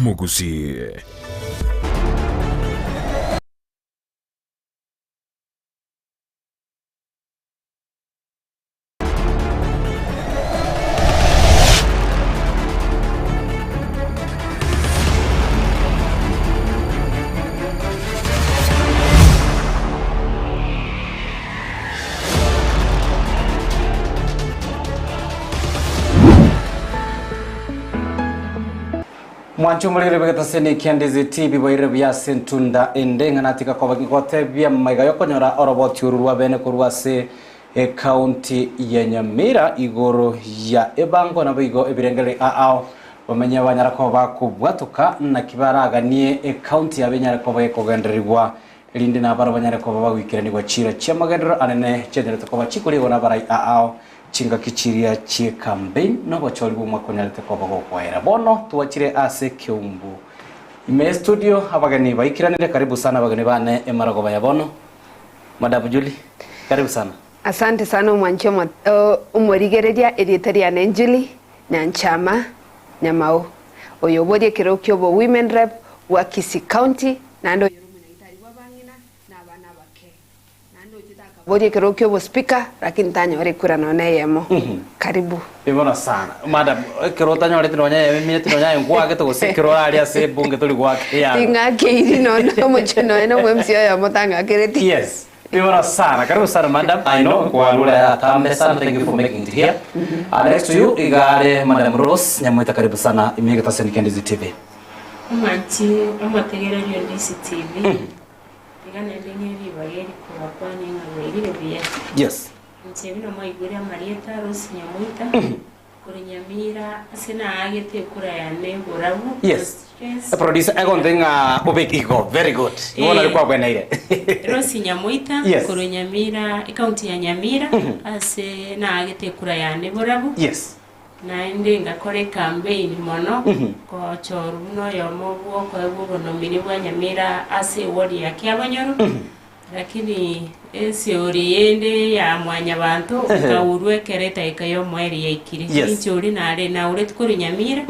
Omugusi. Mwanchumulire begataseni Kiandizi TV boire bya sentunda endenga natika kwa gote bya maiga yokonyora oroboti ururwa bene kurwase county ya Nyamira igoro ya ebango na bigo ebirengere ao bamenya banyara ko bakubwatuka na kibaraganie county ya benyara ko bakogenderirwa linde na bara banyara ko babwikiranirwa chira cyamagendero anene chendere to ko bachikuri bona barai ao chinga kichiria chie campaign no bachori bumwa konyalete ko bago kwaera bono tuwachire ase Kiumbu ime studio abagani baikiranire karibu sana abagani bane emarago baya bono Madam Julie karibu sana. Asante sana Mwanchoma umorigereria editoria na Julie Nyanchama Nyamao oyobodi kirokyo bo women rep wa Kisii County nando bodi kirokyo bo speaker lakini tanyore kura none yemo karibu bibona sana madam kirota nyore tinonya yemi tinonya ngwa geto gusikiro aria se bunge tuli gwake ya tinga keiri no muchono eno mwemsio ya motanga kireti. Yes bibona sana karibu sana madam. I know kwa lula tambe sana, thank you for making it here. Next to you igare Madam Rose Nyamwita karibu sana imege taseni Kiandizi TV umanchi amategera Kiandizi TV igane ndengeri bageri kwa kwani ngabirire biya. Yes Nsebino maigure Marieta Rose Nyamwita kuri Nyamira sina agete kura ya neborabu. Yes a producer agondenga obek ego very good iwona alikuwa kwenda ile Rose Nyamwita yes. Kuri Nyamira county ya Nyamira ase na agete kura ya neborabu. Yes na ndinga kore campaign mono ko choruno yomo bwo ko nomini bwa Nyamira ase wodi ya Kiabanyoro lakini ese oriende ya mwanya bantu kaurwe kereta ikayo mweri yaikire inchori nare na ure tukuri Nyamira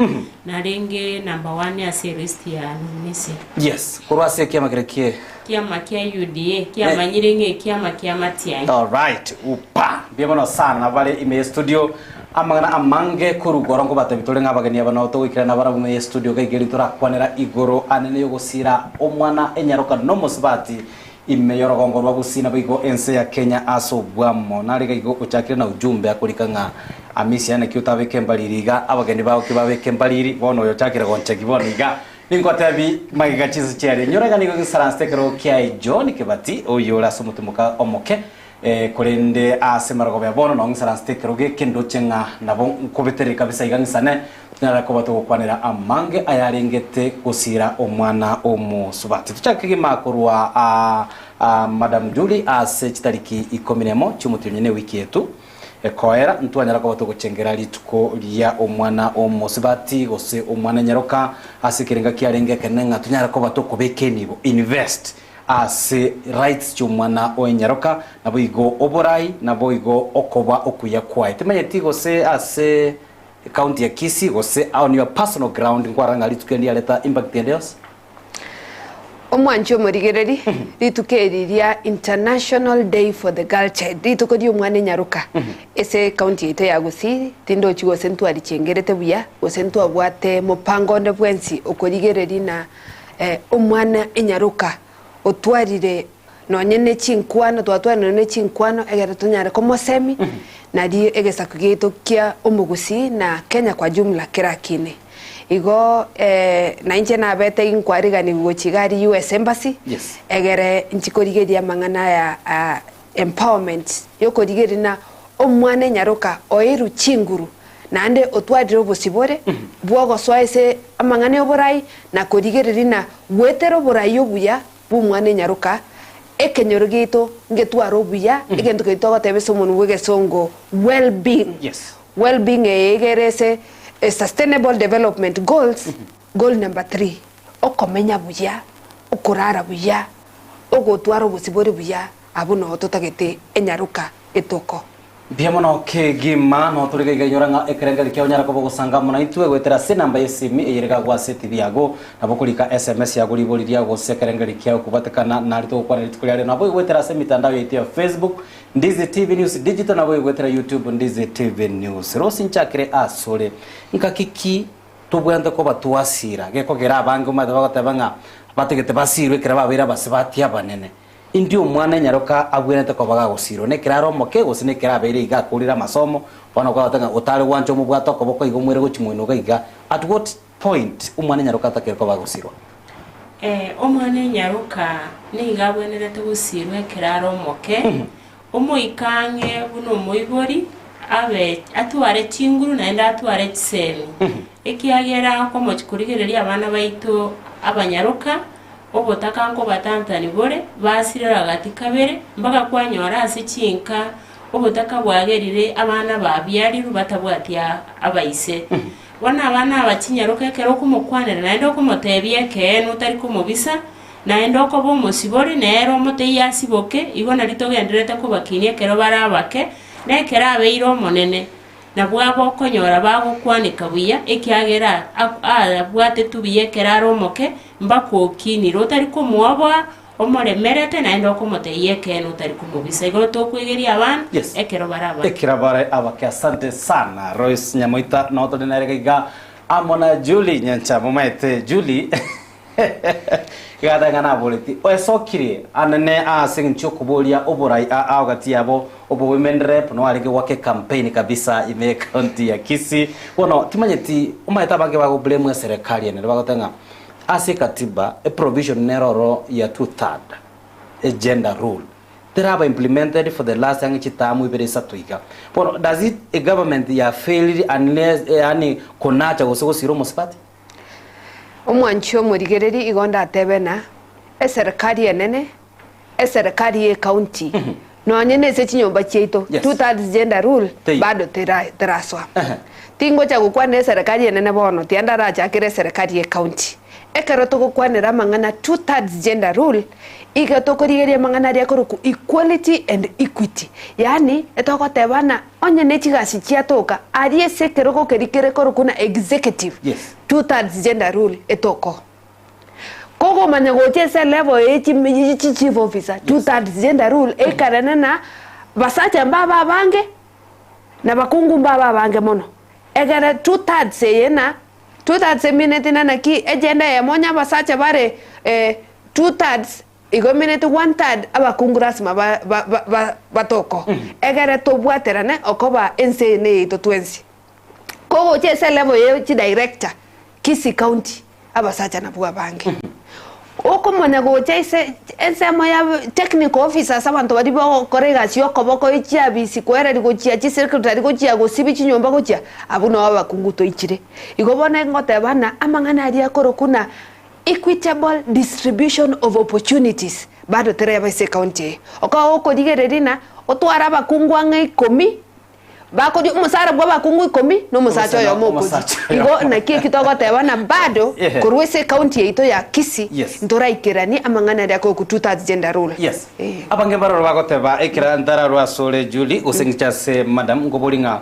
na renge number 1 ase list ya nomination. Yes kurwase kiama kirekie kiama kia UDA kiama nyirenge kiama tiai. All right upa bienvenido sana na vale ime studio amagana amange kurugora ngo batabitore ngabagani abana utowikira na barabu me studio kaigeri turakwanira igoro anene yogusira omwana enyaroka no musibati ime yorogongorwa gusina bigo ense ya Kenya asobwamo nariga igo uchakire na ujumbe akurikanga amisi yana kiutabe kembaliriga abagani bawo kibabe kembaliri bono yo chakire gonche giboniga ningotabi magiga chizu cyari nyoraga nigo gisaranste kero kia John kibati oyo rasumutumuka omoke kurende asemarago bya bono no ngisaranste kero ge kendo chenga nabo kubeteri kabisa igangisane tunara ko bato kwanira amange ayarengete gusira omwana omusubati tuchakige makurwa Madam Julie ase chitariki 10 cyumutyonyene wiki yetu ekoera ntwanyara ko bato gucengera lituko lya omwana omusubati gose omwana nyaroka asikirenga kiarenge kenenga tunyara ko bato kubekenibo invest ase rights cyumwana onyaroka nabo igo oborai nabo igo okoba okuya kwae temenye tigo se ase county ya Kisii gose on your personal ground ngwaranga litukendi aleta impact endeos omwancho morigereri litukeriria International Day for the Girl Child litukodi omwana nyaruka ese county ite ya Gusii tindo chigo sentu alichengerete buya osentu abwate mupango nde bwensi okorigereri na omwana enyaruka otwarire nonyene chinkwano twatwana none chinkwano egere tunyare komo semi na die egesa kugito kia omugusi na Kenya kwa jumla kirakine igo na inche na bete inkwariga ni gochigari US Embassy yes. Egere nchikorigeria mangana ya empowerment yokorigeri na omwane nyaroka oiru chinguru nande otwadire obosibore bwogo soise amangane oborai na korigereri na gwetero borai obuya bumwane nyaroka ekenyoro gito ngetwara obuya egento gito batebese umuntu wegesongo well being yes. Well being egerese sustainable development goals goal number 3 okomenya buya okurara buya ogotwara obosibore buya abuno totagete enyaruka etoko Biamono ke gima no turige ganyora ekerenga likia onyara ko bogusanga mona itwe gwetera se namba yesimi eyerega gwa seti yago nabokulika SMS yago liboli lyago sekerenga likia kubatekana nalito kwa nalitukuli nabo gwetera se mitandao ya Facebook Ndizi TV News Digital nabo gwetera YouTube Ndizi TV News rosi nchakire asole nkakiki tubwende ko batuasira geko gera abangu madabagatebanga bategete basirwe kira babira basibati abanene indi umwana nyaroka abwirete ko baga gusiro ne kiraro moke gusine kirabere iga kurira masomo bana kwa tanga utale wancho mu bwato ko boko igumwire guchimwino gaiga at what point umwana nyaroka takere ko baga gusiro umwana nyaroka ni igabwenerete gusirwe kiraro moke umuikange buno muibori abe atware chinguru naenda atware tsemi ekiagera ko mochikurigereria abana baito abanyaroka obotaka ngo batantani bore basirira gati kabere mbaga kwanyora asichinka obotaka bwagerire abana babyariru batabwatia abaise wana abana abakinyaroka kero kumukwanira naendo kumotebye kenu tari kumubisa naendo ko bomusibore nero mote yasiboke igona litogenderete kubakinie kero barabake nekera abeiro monene na bwabo konyora bagukwanika buya ekiagera bwate tubiye keraro moke mbako kini rotari ko muaba omoremerete na endo ko moteye keno tari ko mubisa go to kwegeria abana ekero baraba abake asante sana Royce Nyamoita na oto dinarega amona Julie nyancha momaite Julie gada ngana boliti oesokire anane asingcho kubolia oborai agati yabo obo women rep no alike wake campaign kabisa ime county ya Kisii wono timanyeti umaita bange bago blame serikali ne bagotenga ase katiba a provision neroro ya 2/3 a gender rule that have implemented for the last young chitamu ibere satuika wono does it a government ya failed unless yani konacha gosoko siro musipati omwancho murigereri igonda atebena eserikali enene eserikali ye county no nyene se chinyomba cheito 2/3 gender rule bado teraswa tingo cha gukwana serikali enene bono tianda raja kire serikali ye county ekero to gukwanira mangana 2/3 gender rule igatokorigeria mangana ria koruku equality and equity yani etoko tebana onye ne chigasi chiatoka arie sekero ko kerikere koruku na executive 2/3 gender rule etoko kogo manyagoche se level chief officer 2/3 gender rule ekarana na basacha mbaba bange na bakungu mbaba bange mono egara 2/3 yena 2/3 minute na ki agenda ya monya basacha bare 2/3 igo minute 1/3 abakungu rasma batoko egara to bwaterane okoba ensene to 20 kogo che se level ye chi director Kisii County abasacha na bwa bange oko mona go chese ensemo ya technical officer sabantu bari bo korega sio koboko ichia bisi kwera rigo chia chi secretary go chia go sibi chinyomba go chia abuno abakungu to ichire igo bona ngote bana amangana ari akoro kuna equitable distribution of opportunities bado tereba ise county oko oko digererina otwara abakungu ange 10 bako dio musara bwa bakungu 10 no musacho yo moko igo na kie kitogo tebana bado kurwese county yeito ya Kisii ndora ikirani amangana ria ko ku 2/3 gender rule abange baroro bako teba ikira ndara rwa sole Julie usingicha se madam ngobolinga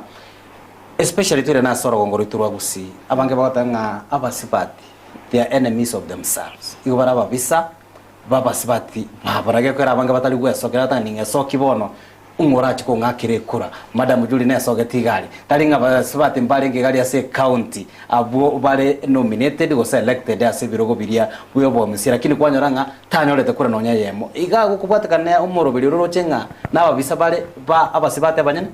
especially tire na soro ngoro iturwa gusi abange bako tanga abasipati they are enemies of themselves igo baraba bisa babasipati babarage ko abange batali gwesokera taninga sokibono ungorachi ko ngakire kura madam Julie neso getigari talinga basibati mbalinge gali ase county abo bale nominated go selected ase birogo biria bwo misira kini kwanyoranga tanyorete kura nonya yemo iga gukubwatakana umurobiri rorochenga naba bisa bale ba abasibati abanyene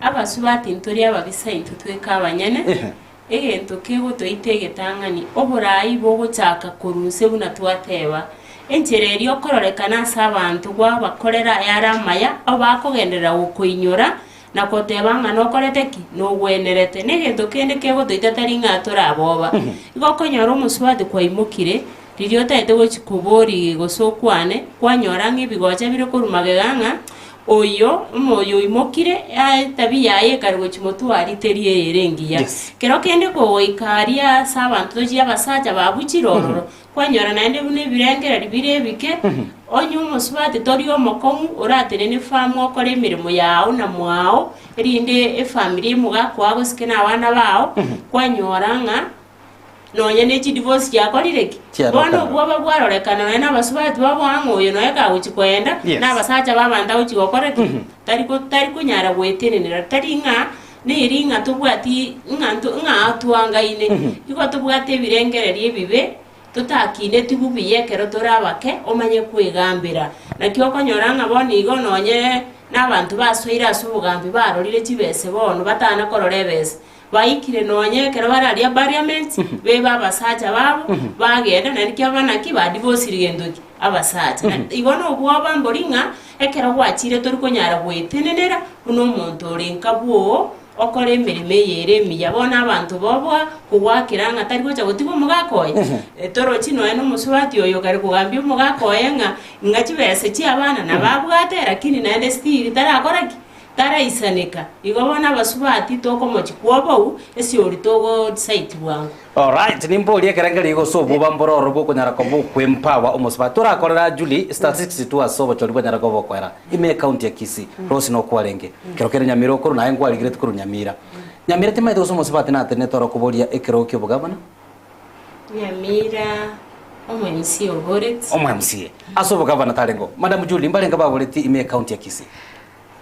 abasibati ntori ababisa intutweka abanyene egento kego toitegetangani oborai bogo chaka kuruse buna twateba enchereri okororekana sabantu gwa bakorera yaramaya abakogendera ukuinyura na kotebanga no koreteki no gwenerete negento kende kego toitatari ngatora aboba igokonyora omuswati kwa imukire ririo taete gochikubori gosokwane kwanyora ngibigocha bire kurumageganga oyo moyo imokire tabia yaye karigo chimotwari terie erengiya kero kende ko ikaria sabantu toji abasaja babuchirororo kwanyora naende bune birengera bire bike onyu musubati tori omokomu oratene ne famu okore emirimo yao na mwao erinde efamily mugakwa gosikena abana bao kwanyora nga nonya ne divorce yakorireki bono bwaba bwarorekana na basubati babwango yo noyeka uchikwenda na basacha babanda uchigokoreki tari kunyara gwetenenera tari nga niringa tubwati nga atwangaine iko tubwate birengererie bibe tutakine tibubiye kero torabake omanye kwegambira nakyo konyoranga boni igo nonye n'abantu baswira asubugambi barorire kibese bono batana kororebese baikire nonye kero bararia parliament beba basacha babo bagenda nanikyo abanaki ba divorce rigendoki abasacha igono obwa mboringa ekero gwachire tori konyara gwetenenera uno muntu orenka bwo okore emirimo eyeremi yabona abantu bobwa kugwakira nga tari gocha gotigo mugakoye toro chino eno musubati oyo kari kugambia mugakoye nga chibese chi abana na babwate lakini naende still tarakoraki taraisanika igobona basubati toko mochikuobo esi ori togo site bwangu. Alright, nimbolie kerengeri igo sobo bambororo boko nyara ko kwempower omusubati turakorera Julie statistics tu asobo chori nyara ko bokwera ime county ya Kisii Rose no kwarenge kirokere Nyamira okuru naye ngwarigire tukuru Nyamira timaite uso musubati na atene toro kuboria ekero kyo bugabana Nyamira omwensi oboret omwensi asobo gavana tarengo Madam Julie mbarenga baboreti ime county ya Kisii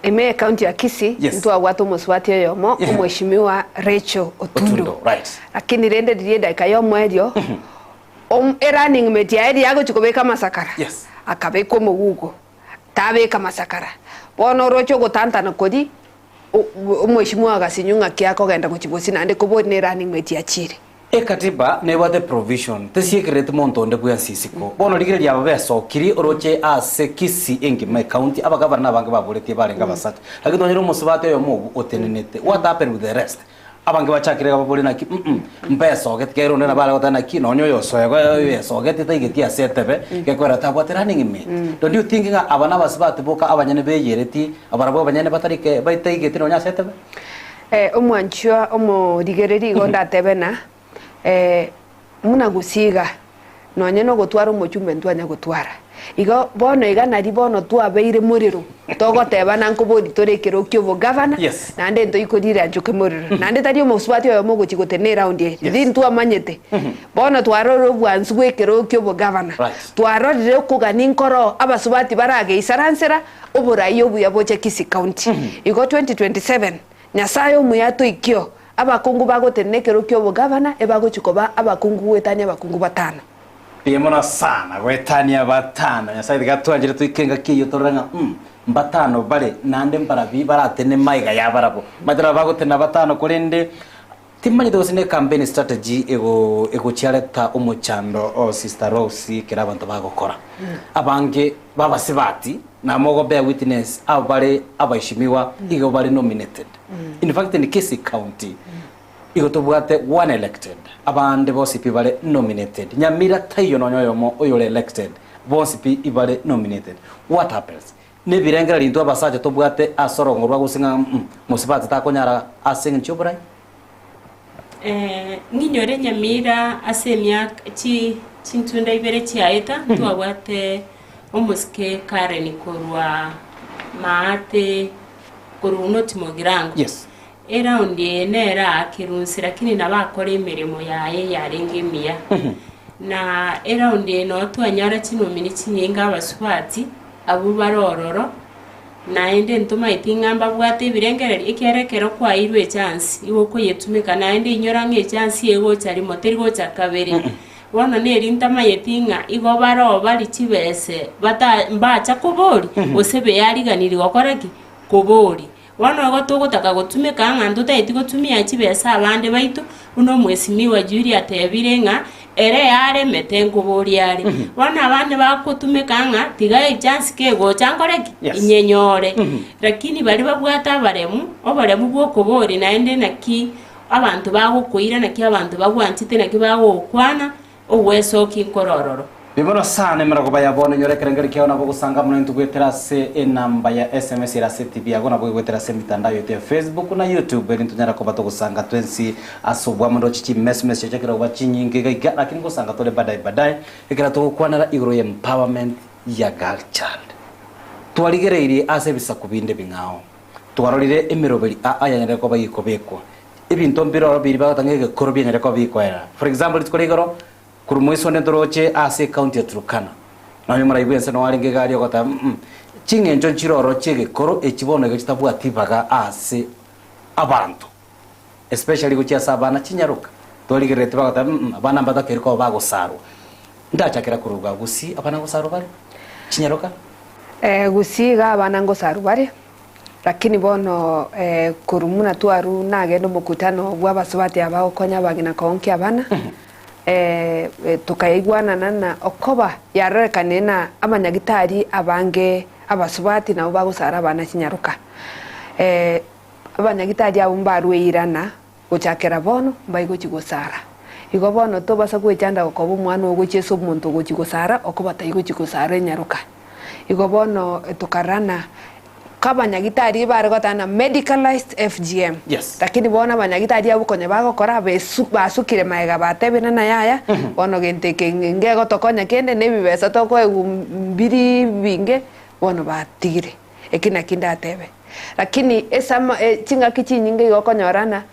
ime county ya Kisii ntu agwatu muswati yomo umheshimiwa Rachel Otundo right lakini rende dirie dakika yo mwerio running mate ya eri yago chikobeka masakara akabeko mugugo tabeka masakara bono rocho gotantana kodi umheshimiwa Gasinyunga kiako genda kuchibosi nande kubo ne running mate ya chiri ekatiba neba the provision tesiekirete monto nde kuya sisiko bono ligire lya babeso kiri oroche ase Kisii engi my county abagavana abange baboretie barenga basatu lakini onyero musubate yo mu otenenete what happened with the rest abange bachakire babore naki mpeso getkero nena bale gotana ki nonyo yo soego yo sogete taigetia setebe gekora tabwaterani ngime don't you think abana basubate boka abanyane beyereti abarabo abanyane batarike baitaigete nonya setebe omwanchwa omorigereri gonda tebena muna gusiga nonye no gutwara umuchumbe ntwanya gutwara igo bono igana ribono twabeire muriro togoteba nankobodi torekero kyobo governor nande ndo ikodira njuke muriro nande tari omusubati oyo mogochi gotenera round ye rintu amanyete bono twaroro bwanzu gwekero kyobo governor twarorire kugani nkoro abasubati barage isaransera oburayo buya boche Kisii county igo 2027 nyasayo muyato ikyo abakungu bagotenekero kyobo governor ebagochikoba abakungu wetania abakungu batano Piemona sana wetania batano nyasaye gatwanjire tuikenga kiyo toranga batano bale nande mbarabi baratene maiga ya barabo madara bagotena batano kurende timanye dose ne campaign strategy ego chiareta umuchando o sister Rose kera abantu bagokora abange babasibati na mogo bear witness abale abaishimiwa igo bale nominated in fact in Kisii county igo tobwate one elected abande bose pibale nominated Nyamira tayo nonyo mo oyole elected bose pi ibale nominated what happens ne birengera lintu abasaje tobwate asorongorwa gusinga musibati takonyara asinga chobrai nginyore Nyamira asemia chintunda ibere chiaita twabwate omuske Karen korwa maate koruno timogirango era undi nera akirunsi lakini nabakore imirimo yaye yarengemia na era undi no twanyara kino miniti nyinga abaswati abo barororo naende ntuma itingamba bwate birengereri ikerekero kwa irwe chance iwo ko yetumika naende inyora nge chance yego cyari moteri go cyakabere wana neri ntama yetinga igo baro bari kibese bata mbacha kubori osebe yariganiri wakoraki kubori wana gotogotaka gotumika ng'andu taiti gotumia kibesa abande baitu uno mwesimiwa Julia tebirenga ere yare metengo boriare wana abande bakotumika nga tiga chance kego chankoreki inyenyore lakini bali babwata baremu bwoko bori naende naki abantu bagokuira naki abantu bagwanchite naki bagokwana oweso kinkorororo Bibono sana mera ko baya bono nyore kerengeri kia na bogo sanga mno ntugwetera se enamba ya SMS ira se TV agona bogo gwetera se mitandao yote ya Facebook na YouTube eri ntunyara ko bato gusanga twensi asobwa mndo chichi message chakira kwa chinyinge ga lakini gusanga tole badai ekira to kwanara igro empowerment ya girl child twaligereire ase bisa kubinde bingao twarorire emiroberi aya nyare ko bayikobekwa ibinto mbiro biri batangege korobye nyare ko bikwera for example tikoligoro kurumwiso ndoroche ase county ya Turkana nani murayibwense no waringe gari okota chingenjo chiroro chege koro echibono gechitabuwa tibaga ase abantu especially kuchia sabana chinyaruka toligerete bagata abana mbadakeriko bagosaro ndachakira kuruga gusi abana gosaro bari chinyaruka gusiga abana ngosaro bari lakini bono kurumuna twaru nagendo mukutano bw'abasubati abakonya bagina konki abana tukaigwana nana okoba yarerekane na amanyagitari abange abasubati nabo bagusara abana kinyaruka abanyagitari abo mbarwirana gucakera bono mbayigo kigusara igo bono to basa kwechanda okoba umwana wo gucheso umuntu go kigusara okoba tayigo kigusara nyaruka igo bono tukarana kabanyagitari bare gotana medicalized FGM lakini bona banyagitari abo konye bagokora basukire maega batebena na yaya bono gente kenge gotokonya kende nebibesa toko mbiri binge bono batigire ekina kinda atebe lakini esama chinga kichinyinge gokonyorana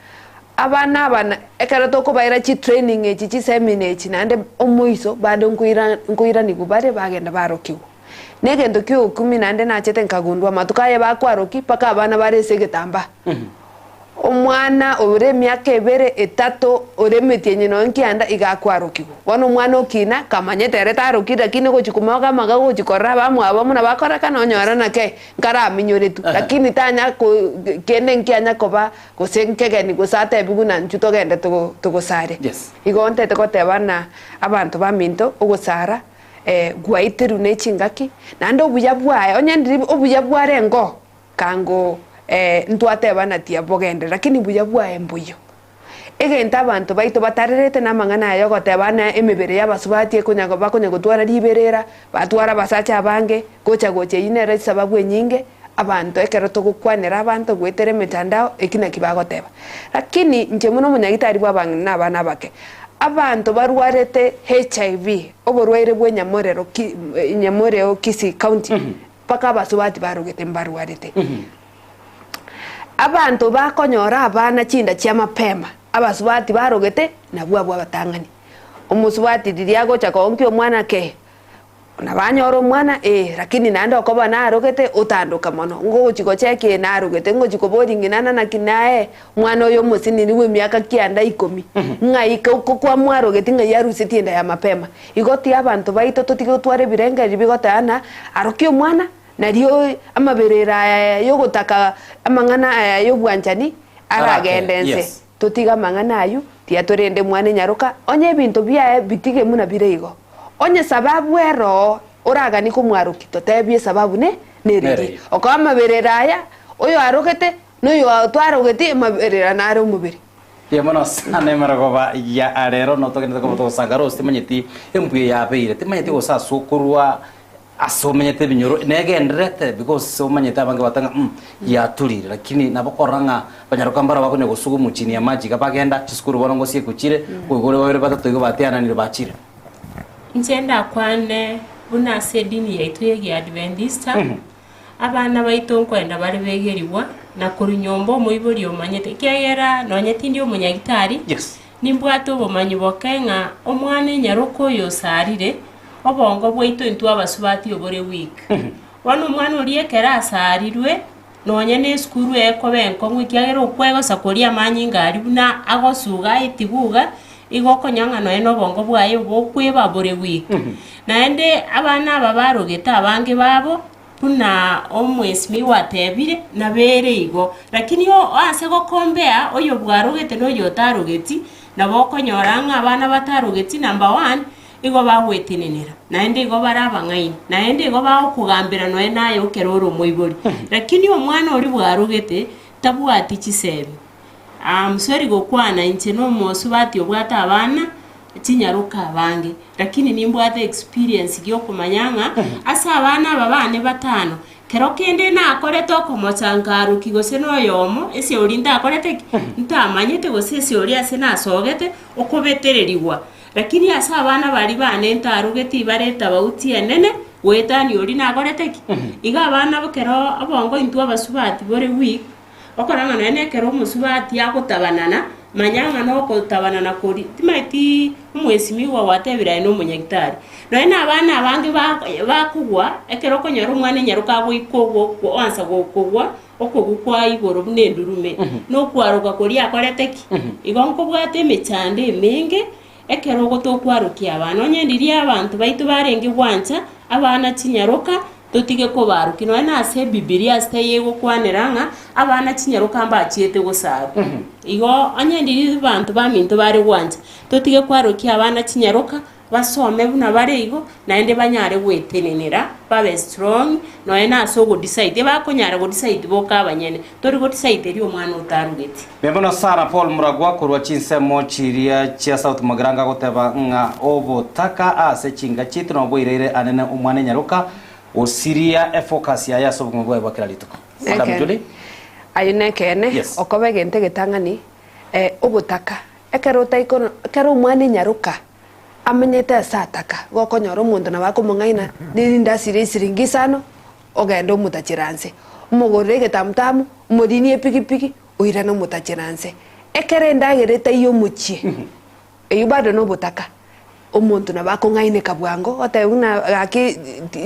abana ekara toko baira chi training chi seminar chi nande omuiso bado nkuira ni kubare bagenda barokiwo negendo kyo 10 nachete nkagundwa matukaye bakwaroki paka abana barese getamba omwana ore myaka ebere etato ore metenye no nkianda igakwarokigo bono omwana okina kamanyetere tarokira kine gochikumaga maga gochikorra bamwe abamuna bakora kana onyora nake nkara aminyoretu lakini tanya kene nkianya koba gosenkegeni gosate biguna nchuto gende tugosare igonte tekotebana abantu baminto ogosara guaiteru nechingaki nando obuya bwaye onyandiri obuya bware ngo kango ntwatebana tia bogende lakini buya bwaye mbuyo egenta abantu baito batarerete namangana ayo gotebana emibere y'abasubati ekonyago bakonye gutwara liberera batwara basacha abange gocha inere sababu enyinge abantu ekero tugukwanira abantu gwetere mitandao ekina kibagoteba lakini nje muno munyagitari bwabana abana bake abantu barwarete HIV oborwaire bwenyamorero nyamorero Kisii county paka basubati barugete mbarwarete abantu bakonyora abana chinda chia mapema abasubati barugete nabwa batangani omusubati diriago chakonki omwana ke nabanyoro omwana lakini nando koba narugete utanduka mono ngo chiko cheke narugete ngo chiko boringinana na kinae mwana oyo musini niwe miaka kianda 10 ngaika kwa mwarugete nga yarusi tienda ya mapema igoti abantu baito tutigotware birenga ribigotana arokio mwana nario amaberera yo gutaka amangana yo bwanjani aragendense tutiga mangana ayu tia torende mwana nyaruka onye bintu bia bitige muna bireigo onye sababu ero oraga ni kumwaruki totebie sababu ne neriri okama bereraya oyo arokete no yo twarogete maberera nare umubiri yemono sana maragoba ya arero no tokende ko to sagaro stimanyeti empuye ya beire timanyeti go sa sukurwa asomanyete binyoro negendrete because somanyete abange batanga ya tulire lakini nabokoranga banyaruka mbara bakonye gusugu muchini ya maji kapagenda chiskuru bono ngosie kuchire kugore wabere batatu igo batiana ni bachire nchenda kwane buna sedini yaitu yegi Adventista abana baito nkwenda bari begeriwa na kurunyombo muiburi omanyete kyagera nonyetindi omunyagitari nimbwato bomanyi bokenga omwana nyaruko yo sarire obongo bwaito intu abasubati obore week wano omwana oliekera asarirwe nonyene skuru ekobenko ngwikyagera okwego sakoria manyinga ari buna agosuga itibuga igokonyanga no eno bongo bwayo bokweba bore week naende abana babarogeta abange babo buna omwesmi watebire nabere igo lakini o ase gokombea oyo bwarogete no yotarogeti nabokonyoranga abana batarogeti number 1 igo bagwetinenera naende igo barabangaini naende igo bakugambira no enayo keroro moibori lakini omwana oli bwarogete tabwati chisebe musori gokwana inche no mosubati obwata abana chinyaruka abange lakini nimbwate experience gyo kumanyanga asa abana babane batano kero kende na akorete okomocangaru kigose no yomo ese orinda akorete ntamanyete gose ese ori ase na sogete okobetereriwa lakini asa abana bari bane ntarugeti bareta bauti enene wetani ori na akorete iga abana bokero abongo intu abasubati bore week okoranga nene kero musubati agotabanana manyanga no kotabanana kuri timaiti umwesimiwa watebira no munyagitari no ena abana abange bakugwa ekero konyara umwana nyaruka gwikogwo onsa gokogwa okogukwa igoro bunendurume no kwaruka kuri akoreteki igonko bwate mechande menge ekero gotokwarukia abana onyendiria abantu baitu barenge gwancha abana chinyaruka totige ko baruki no na ase bibilia steye gukwaniranga abana chinyaruka mbachiete gosaru igo anyendiri bantu baminto bari gwanje totige kwaruki abana chinyaruka basome buna bare igo naende banyare gwetenenera babe strong no na so go decide bakonyara go decide boka abanyene tori go decide ri omwana utarugeti bembono Sara Paul Muragwa kurwa chinsemo chiria chia South Magranga goteba nga obotaka ase chinga chitu no boirere anene omwana nyaruka osiria focus ya yaso bwo bwa kiralituko madam Julie ayune kene yes. Okobe gente getangani obotaka ekero taiko kero omwana nyaruka amenyete sataka gokonyora omonto na bakomongaina nirinda siringisano ogenda omutachiranse umogorere getamtamu umodini epikipiki oirana omutachiranse ekere ndagerete iyo muchie eyo bado no botaka omonto na bakongaine kabwango otebuna gaki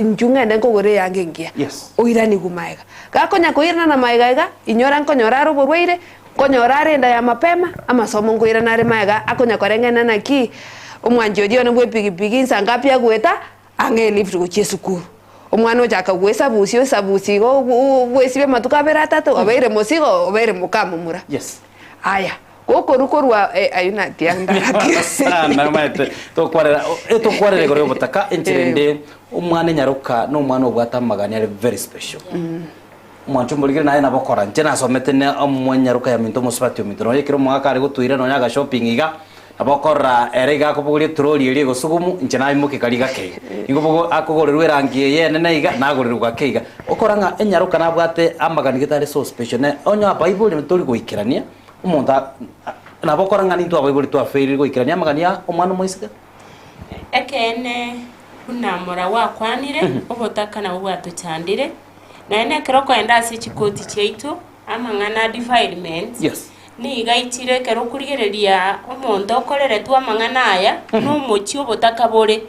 njungende nkogore yange ngia yes. Oirani gumaega gakonya koirana na maega inyora nkonyora roborweire konyora arenda ya mapema amasomo ngoirana ari maega akonya korengena naki omwanjo dio nbwe pigipigi nsanga pya gweta ange lift go chesukuru omwana ojaka gwesa busi go gwesibe matuka beratatu abeire mosigo abeire mukamumura yes aya gokorukorwa ayuna tianda na mate to kwarere gore obotaka enterende omwana nyaruka no omwana obwata magani ari very special mwancho mburigire naye nabokora nje nasomete ne omwana nyaruka ya minto musubati ominto no yekiro mwaka ari gutuire no nyaga shopping iga abokora erega kubugurie troli eri gosugumu nje nayi mukikari gake ingobo akogorerwe rangi yene na iga nagorerwa keiga okoranga enyaruka nabwate amagani gitare so special ne onyo bible tori goikirania umonta nabokora ngani to bible to afeiri goikirania amagania omwana moisiga ekene unamura wakwanire obotaka na ubwato chandire na ene keroko enda ase chikoti cheitu amangana defilement yes ni igaitire kero kurigereria omonto okorere twa mangana aya no mochi obotaka bore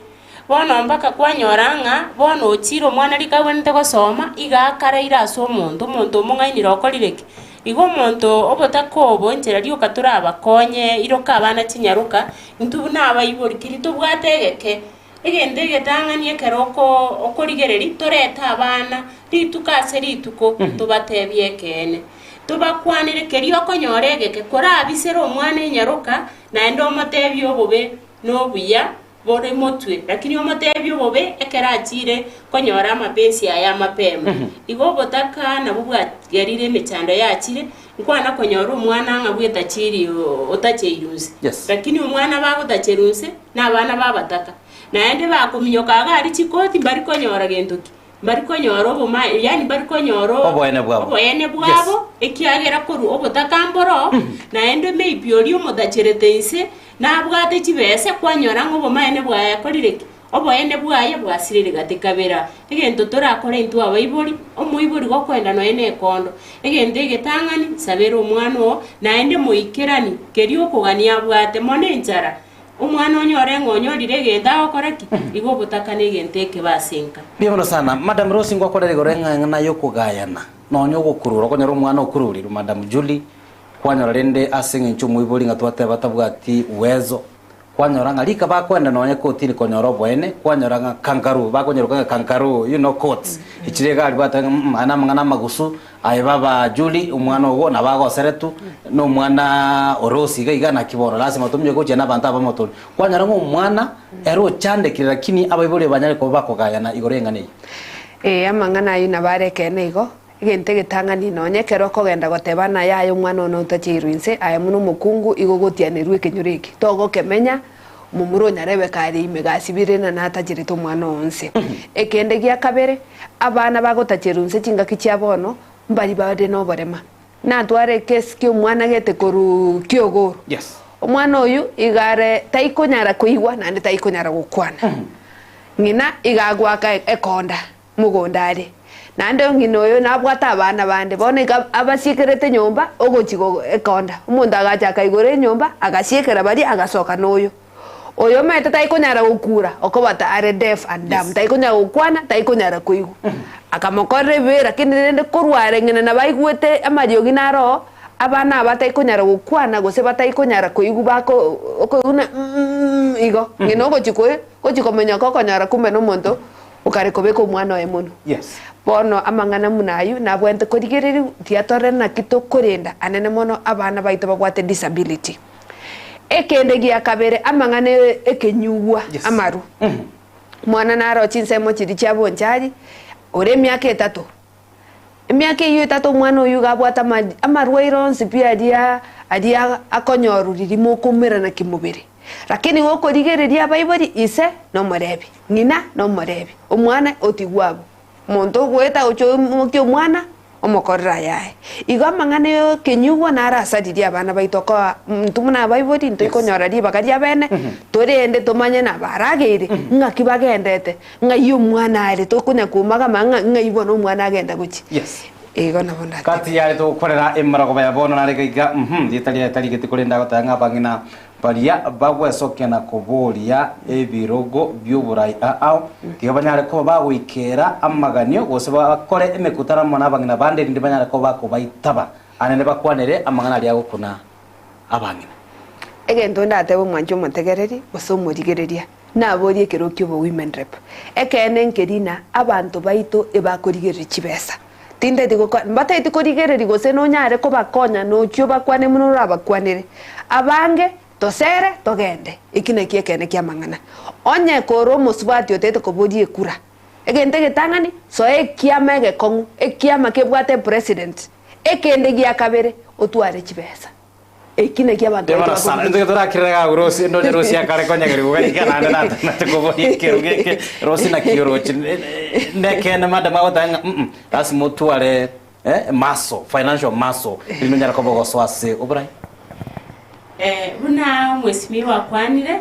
bono mpaka kwanyoranga bono ochiro mwana likawente gosoma igakara iraso omonto omongainira okorireke igo omonto obotaka obo njera rioka turabakonye iroka abana chinyaruka intu nabayibori kirito bwategeke egende getanganie keroko okorigereri toreta abana ritukase rituko tubatebye kene tubakwanire kerio konyoregeke kora abisero omwana nyaruka na endo motebyo obobe no buya bore motwe lakini omotebyo obobe ekerachire konyora amapensi aya mapema igo botaka na bubwa gerire mechando yachire nkwana konyora omwana ngabweta chiri otacheirunse yes. Lakini omwana bagotacherunse na abana babataka na ende bakominyoka gari chikoti bari konyora gentoki bari konyora oboma yani bari konyora oboene bwabo yes. Ekiagera koru obotakamboro na ende maybe oli omodacheretense na bwate chibese kwanyora ngoboma ene bwaya korireki oboene bwaya bwasirire gatekabera egento torakora intu abaibori omuibori gokwenda no ene kondo egende getangani sabera omwana o na ende moikerani kerio kogania bwate mone njara omwana onyore ngonyorire genda okoraki igo botaka negenteke basenka biyono sana madam Rose ngwakorere gore ngana yokugayana nonyo gokurura konyora omwana okururiru madam Julie kwanyora rende asenge nchumu ibori ngatwate batabwati uwezo kwanyora ngalika bakwenda nonye kotini konyora boene kwanyora kangaru bakonyora kangaru you know coats ichirega albata ana mangana magusu aye baba Julie umwana ogo nabago seretu no mwana orosi gaiga na kiboro lazima tumye goje na banta bamoto kwanyora umwana ero chande kirakini abaibole banyare ko bakogayana igorengane amangana ina bare kene igo gente getangani nonye kero kogenda gotebana yayo mwana no utachiruinse aye muno mukungu igogotianirwe kenyureki togo kemenya mumuro nyarebe kare imegasibire na natajire to mwana onse ekende gya kabere abana bagotacherunse chingaki chiabono mbari bade no borema na tware kesi kyo mwana gete koru kyogoro yes omwana oyu igare taikonyara kuigwa nande taikonyara gukwana ngina igagwaka ekonda mugondare nande ngino oyo nabwata abana bande bone abasiekerete nyomba ogochigo ekonda umuntu agachaka igore nyomba agasiekera bari agasoka noyo oyo mete taikonyara gukura okobata are deaf and dumb taikonyara gukwana taikonyara kuigu akamokorre bera kinende kurware ngene na baigwete amariogi naro abana abataikonyara gukwana gose bataikonyara kuigu bako okuna igo ngino gochikomenya kokonyara kumbe no muntu ukarekobeko mwana we muno yes bono amangana munayu nabwente korigereri tiatore na kito korenda anene mono abana baito babwate disability ekende gya kabere amangane ekenyugwa yes. amaru mwana naro chinsemo chiri chabo nchari ore myaka 3 emyaka iyo 3 mwana uyu gabwata amaru ironsi pia adia akonyoruriri mokumira na kimubiri lakini woko rigereria baibori ise no morebi ngina no morebi omwana otigwabo muntu gweta ucho mukyo mwana omokorra yae igo mangane kenyugwa narasa diria abana baitoka mtumuna baibori ntoikonyora ri bakaria bene torende tomanye na baragire ngaki bagendete ngayo mwana ari tokunya kumaga manga ngaibo no mwana agenda guchi yes igo nabona kati yale to korera emarago baya bono narega yetali gete korenda gotanga bangina baria bagwesokia na kuburia ebirogo by'uburai ao kigabanyare ko bagwikera amaganio gose bakore emekutara mona bangina bande ndi banyare ko bakubaitaba anene bakwanere amangana ali agukuna abangina egento ndatebo mwanjo montegereri osomorigereria naborie kerokyo bo women rep ekene nkerina abantu baito ebakorigereri chibesa tinde digo mbata itikorigereri gose no nyare ko bakonya no kyo bakwane muno rabakwanire abange tosere togende ikine kiekene kia mangana onye koro musubati otete kobodie kura egente getangani so ekiama gekongu ekiama kebwate president ekende gia kabere otware chibesa ekine kia bantu demara sana ndo tora kirega rosi ndo rosi akare konya gari gari kana na tekobodie kerugeke rosi na kiorochi nekene madama watanga as motware maso financial maso limenyara ko bogoso ase obrai buna mwesimi wakwanire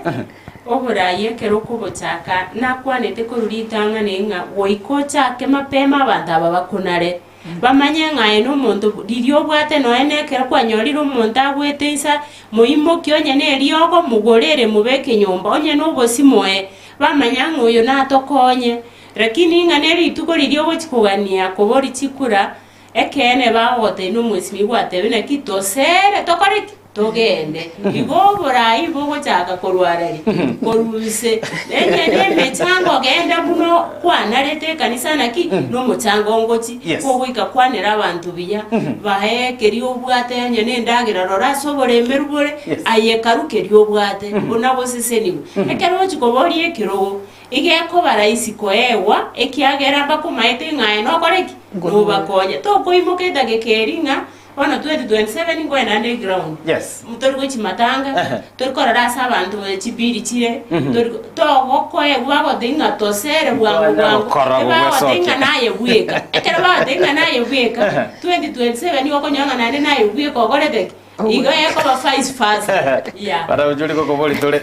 oburaye kero kubochaka nakwanete kururitanga nenga woikocha ke mapema bandaba bakunare bamanye ngaye no muntu ririo bwate no ene kero kwanyorira umuntu agwete isa muimo kyonye ne riogo mugorere mubeke nyomba onye no bosimoe bamanya ngoyo natokonye lakini ngane rituko ririo bochikugania kobori chikura ekene bawote no mwesimi bwate bina kitosere tokoreki togende igobora ibogo chaka korwarari koruse enye mechango genda buno kwanarete kanisa naki no muchango ngochi kogwika kwanera abantu biya bahe kerio bwate enye nendagira rora sobore merubore ayekarukerio obwate bona boseseni ekero chikobori ekiro igeko baraisi koewa ekiagera bakumaite ngaye no koreki no bakonya to koimoketa gekeringa Ono 2027 ngwena underground. Yes. Mutorgo chimatanga, torikora rasa abantu chibiri chire, toriko koye gwago dinga tosere gwangu. Eba dinga naye bweka. Ekera ba dinga naye bweka. 2027 yoko nyanga naye bweka ogorete. Igo yako ba face fast. Yeah. Para ujuri ko koboli tole.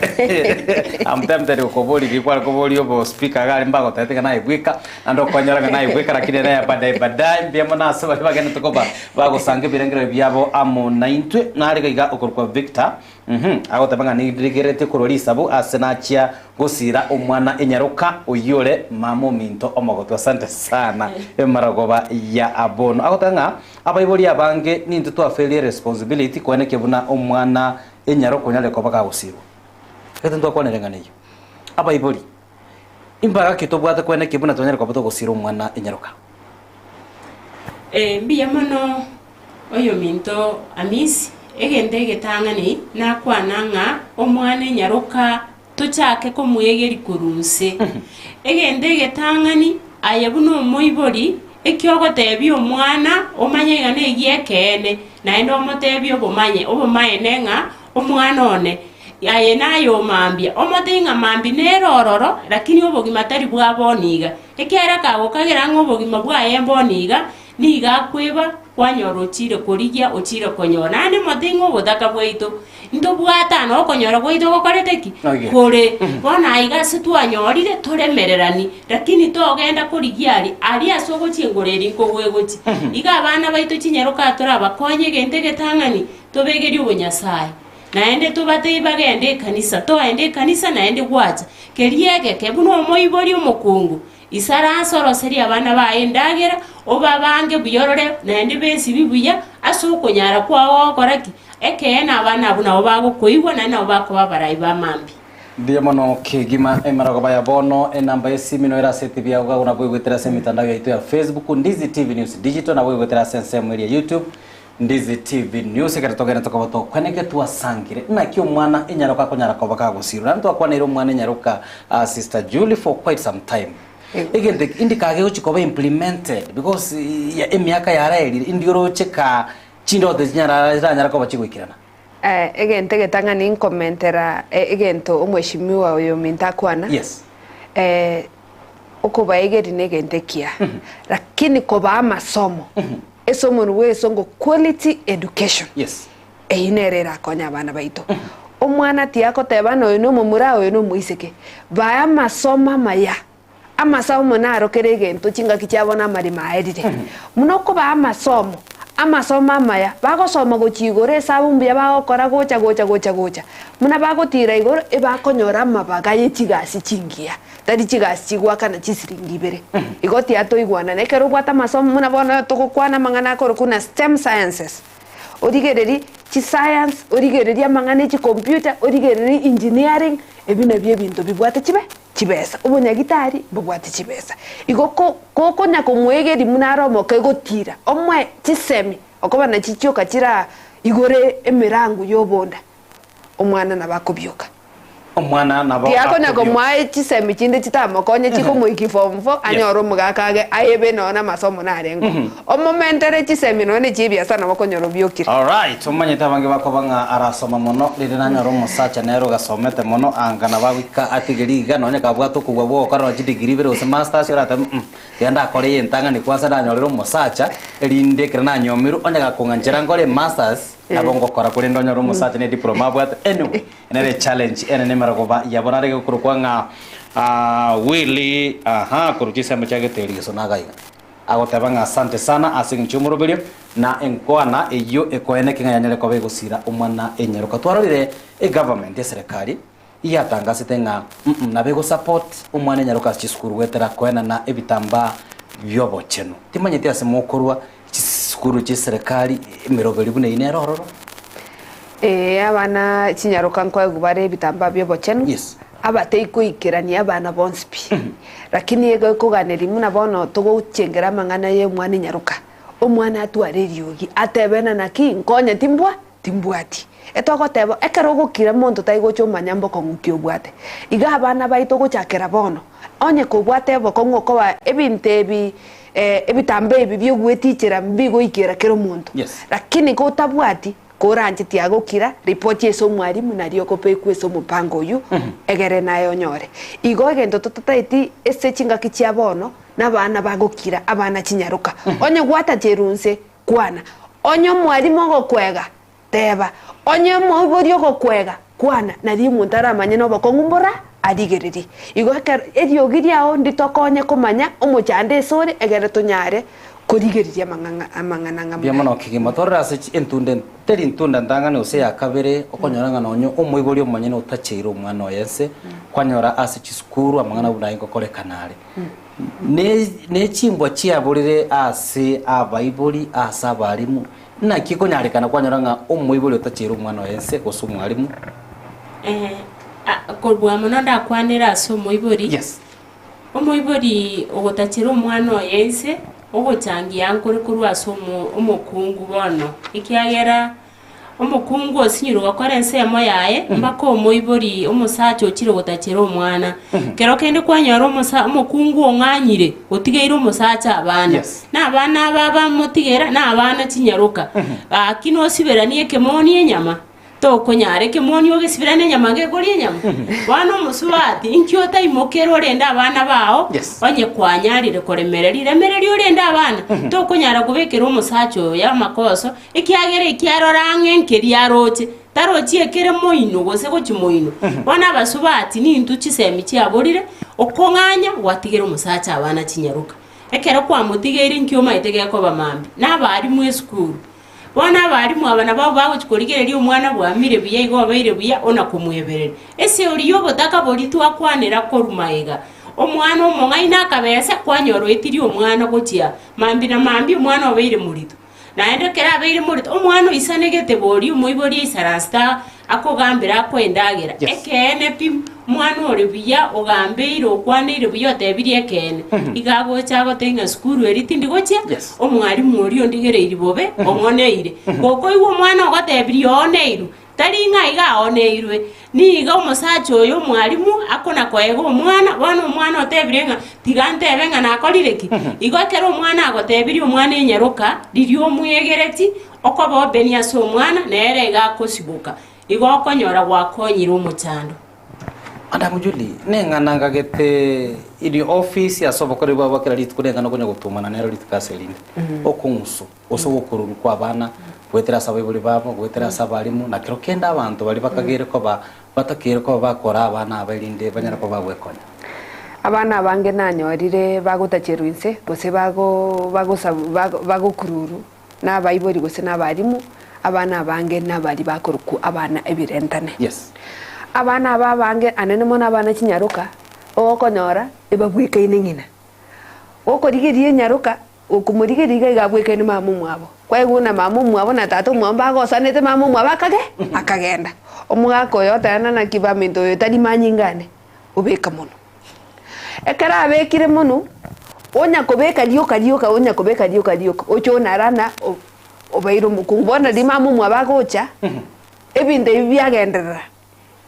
Amtemte ko koboli kwa koboli obo speaker gali mbago tateka naye bweka ando kwanyara naye bweka lakini naye badai mbia mona so bagene tukoba bago sange birengere byabo amo 90 nari ga okorwa Victor. Aho tabanga ni digerete kurori sabu asenachia gusira omwana enyaruka oyore mamo minto omogoto. Asante sana emaragoba ya abono. Aho tanga abayiboli abange ni ntutu afeli responsibility kwene kebuna omwana enyaruko nyale ko baka gusiro. Kete ndo kwa nerengane yo. Abayiboli imbaga kitobwate kwene kebuna tonyale ko bato gusiro omwana enyaruka. Mbiya mono oyo minto amisi egende getangani nakwananga omwana nyaruka tuchake ko muyegeri kurunse egende getangani ayabuno moibori ekyogotebi omwana omanye ngane yekene na endo motebi obomanye nenga omwana one yaye nayo mambia omothinga mambi nerororo lakini obogima tari bwa boniga ekiara kago kagira ng'obogima bwaye mboniga niga kweba kwanyoro chire korigia ochire konyona ande mothinga obothaka bwaito ndo bwatano okonyora bwaito gokoreteki kore bona iga situanyorire toremererani lakini togenda korigiari ali asogochingoreri kogwegochi iga abana baito chinyaroka torabakonye gente getang'ani tobegeri obonyasaye naende tubate bagende kanisa toende kanisa naende gwacha keriege kebuno omoibori omokungu isara soro seri abana baendagera obabange buyorore naende besi bibuya asokonyara kwawo koraki ekena abana abuna obago koigwa na nabo bakoba barai bamambi Dia mono kigima emarago baya bono enamba esimi no era seti bia uga una bwegwetera se mitandao yaitu ya Facebook Ndizi TV News Digital na bwegwetera sense mwiri ya YouTube Ndizi TV News karatogera tokoboto kweneke tuasangire na kio mwana enyaroka konyarako bakagusiru na ntwa kwanero mwana enyaroka Sister Julie for quite some time. Again the indikage uchikoba implemented because ya emiaka yara indioro cheka chindo de nyarako bachigwikirana. Again tegetanga ni commentera again to omweshimiwa oyo mintakwana. Yes. Okuba egeri negentekia. Lakini koba amasomo. Esomo nuwe songo quality education. Yes. Einerera konya abana baito. Omwana tiako tebana oyo no mumura oyo no muiseke. Baya masoma maya. Amasomo naro keregento chinga kicyabona mari maerire. Munoko ba amasomo. Amasoma maya bagosoma gochigore sabumbya bagokora gocha muna bagotira igoro ebakonyora mabaga yechigasi chingia tari chigasi chigwakana chisiringi ibere igoti ato igwana nekero gwata masomo muna bona tokokwana mangana akoro kuna STEM sciences origereri chi science origereri amangana chi computer origereri engineering ebina bye bintu bibwate chibesa ubonyagitari bubwate chibesa igoko koko nyako mwegeri munaro moke gotira omwe chisemi okoba na chichoka chira igore emirangu yobonda omwana nabakobyuka Omwana nabo yako nyako mwae chisemi chinde chitamo konye chiko mwiki form 4 anyoro mugakage ayebe nona masomo narengo omomentere chisemi none chibya sana bakonyoro byokire. All right umanye tabange bakobanga arasoma mono lirina nyoro musacha nero gasomete mono angana babika atigeriga none kabwato kugwa bwo karora chidigiri bero se masters yorata yanda akore yentanga ni kwasa nanyorero musacha elinde kirana nyomiru onyaga kunganjira ngore masters nabongo kora kuri ndonyoro musacha ne diploma bwat anyway ene challenge ene maragoba yabonare kurukwanga Willy kuruchisa mchage terigeso nagaiga agotabanga asante sana asinchumuro bilio na enkwana eyo ekoene kinganyale kwa begosira umwana enyaruka twarorire government ya serikali iyatangasite nga na bego support umwana enyaruka chisukuru wetera koena na ebitamba byobocheno timanyete asemokorwa chisukuru chi serikali mirobeli bune inerororo abana chinyaruka nkwa gubare bitamba byobocheno. Yes. Abate ikuikirania abana bonspi lakini ego kuganeri muna bono togochengera mangana ye mwana nyaruka omwana atwareriogi atebena naki nkonya timbwati etogotebo ekero gukira monto taigocho manyambo kongukio bwate iga abana baito gochakera bono onye kobwate boko ngokoba ebintebi ebitambe ebi byogwetichera mbigo ikera kero monto. Yes. Lakini ko tabwati koranje tiagokira report yeso mwarimu nario kopekwe so mupango uyu egere nayo nyore igo gento totataiti ese chinga kichiabono nabana bagokira abana chinyaruka onye gwata jerunse kwana onye mwarimu gokwega teba onye mwoborio gokwega kwana nari muntara manyeno bokongumbora arigereri igo eriogiriao nditokonye kumanya omuchande sore egere tunyare korigeria amangana bia mono kigima torra se entunde teri ntunda ndanga no se yakabere okonyoranga nonyo omoigorio manyene utachiro mwana oyese kwanyora ase chisukuru amangana bunaye kokore kanale ne chimbwa chiaburire ase abaibori asa balimu na kikonyarikana kwanyoranga omoigorio utachiro mwana oyese kosu mwalimu korwa mono ndakwanira ase omoibori. Yes. Omoibori ogotachiro mwana oyese ogochangia nkuru asomo omokungu bono ikiagera omokungu osinyiro gakora ensemo yaye mbako omoibori omusacha ochiro gotachera omwana kero kende kwanyora omokungu onganyire otigeire omusacha abana. Yes. Na abana baba motigera na abana chinyaruka akino siberanie kemoni enyama tokonyare kimoni ogesibirane nyama gekori nyama bwana omusubati inkyo taimokero renda abana bao onye kwanyarire koremereri orenda abana tokonyara kubekera omusacho ya makoso ikiagere ikiarorange nkeriaroche tarochie kere moino gose gochi moino bwana abasubati ni ntuchi semi chiaborire okonganya watigera omusacha abana chinyaruka ekero kwa mutigere nkyo maitege ko bamambi nabari mu esukuru bona bari mu abana babo bagochikorigereria omwana bwamire buya igo baire buya ona kumweberera ese oriyo botaka boritu akwanera korumaega omwana omongaina akabesa kwanyoro etiri omwana gochia mambi na mambi omwana obeire murito naende kera abeire murito omwana isanegete bori omoibori isarasta akogambira akwendagera ekene pim mwana ore buya ogambeire okwaneire buya otebirie ekene igagocha gotenga skuru eritindi gochia omwarimu ori ondigereiri bobe omoneire goko iwo mwana ogotebirie oneiru taringa iga oneirwe niga omusacha oyo mwarimu akona koego omwana bwana omwana otebirie nga tigantebe nga nakorireki igokera omwana agotebirie omwana enyeroka ririo omwegereti okobobeni ase omwana nere iga akosibuka igo okonyora gwakonyire omochando Anda mujuli nengananga gete ili office ya sobokore bwa bakira litu kunengana kunya gutumana nero litu kaselinde okunsu osobokururu kwa bana gwetera sabibuli babo gwetera sabalimu na kiro kenda abantu bali bakagere ko batakire ko bakora abana abalinde banyara ko bagwekonya abana bange nanyorire bagutacheruinse gose bagokururu na bayibori gose nabarimu abana bange nabali bakoruku abana ebirentane abana babange anene mona abana chinyaruka okonyora ebabwikaine ngina okorigerie nyaruka okumurigerie igabwikaine mamu mwabo kwaiguna mamu mwabo na tatu mwamba agosanete mamu mwabo akagenda omugako yotana na kibamento yotari manyingane ubeka muno ekara abekire muno onya kobeka lioka onya kobeka lioka ochona rana obairo mukubona di mamu mwabo agocha ebinde byagenderera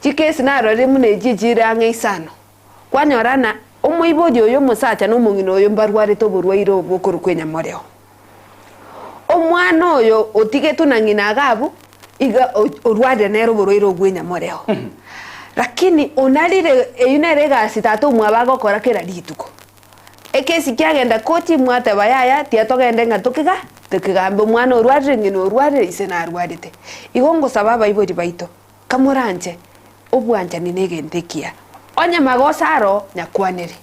chikesi narore mune jijiranga isano kwanyorana omuibojo yo musacha no mungino yo mbarware to burwairo obukuru kwenya moreo omwana oyo otige tunangina gabu iga orwade nero burwairo gwenya moreo lakini onalire eyunere gasi tatu mwabago kora kera rituko ekesi kyagenda koti mwate bayaya tiatogende ngatukiga tukigambe omwana orware ngino orware isena arwarite igongo sababa ibodi baito kamoranje obwanja ninegendekia onya magosaro nyakwaneri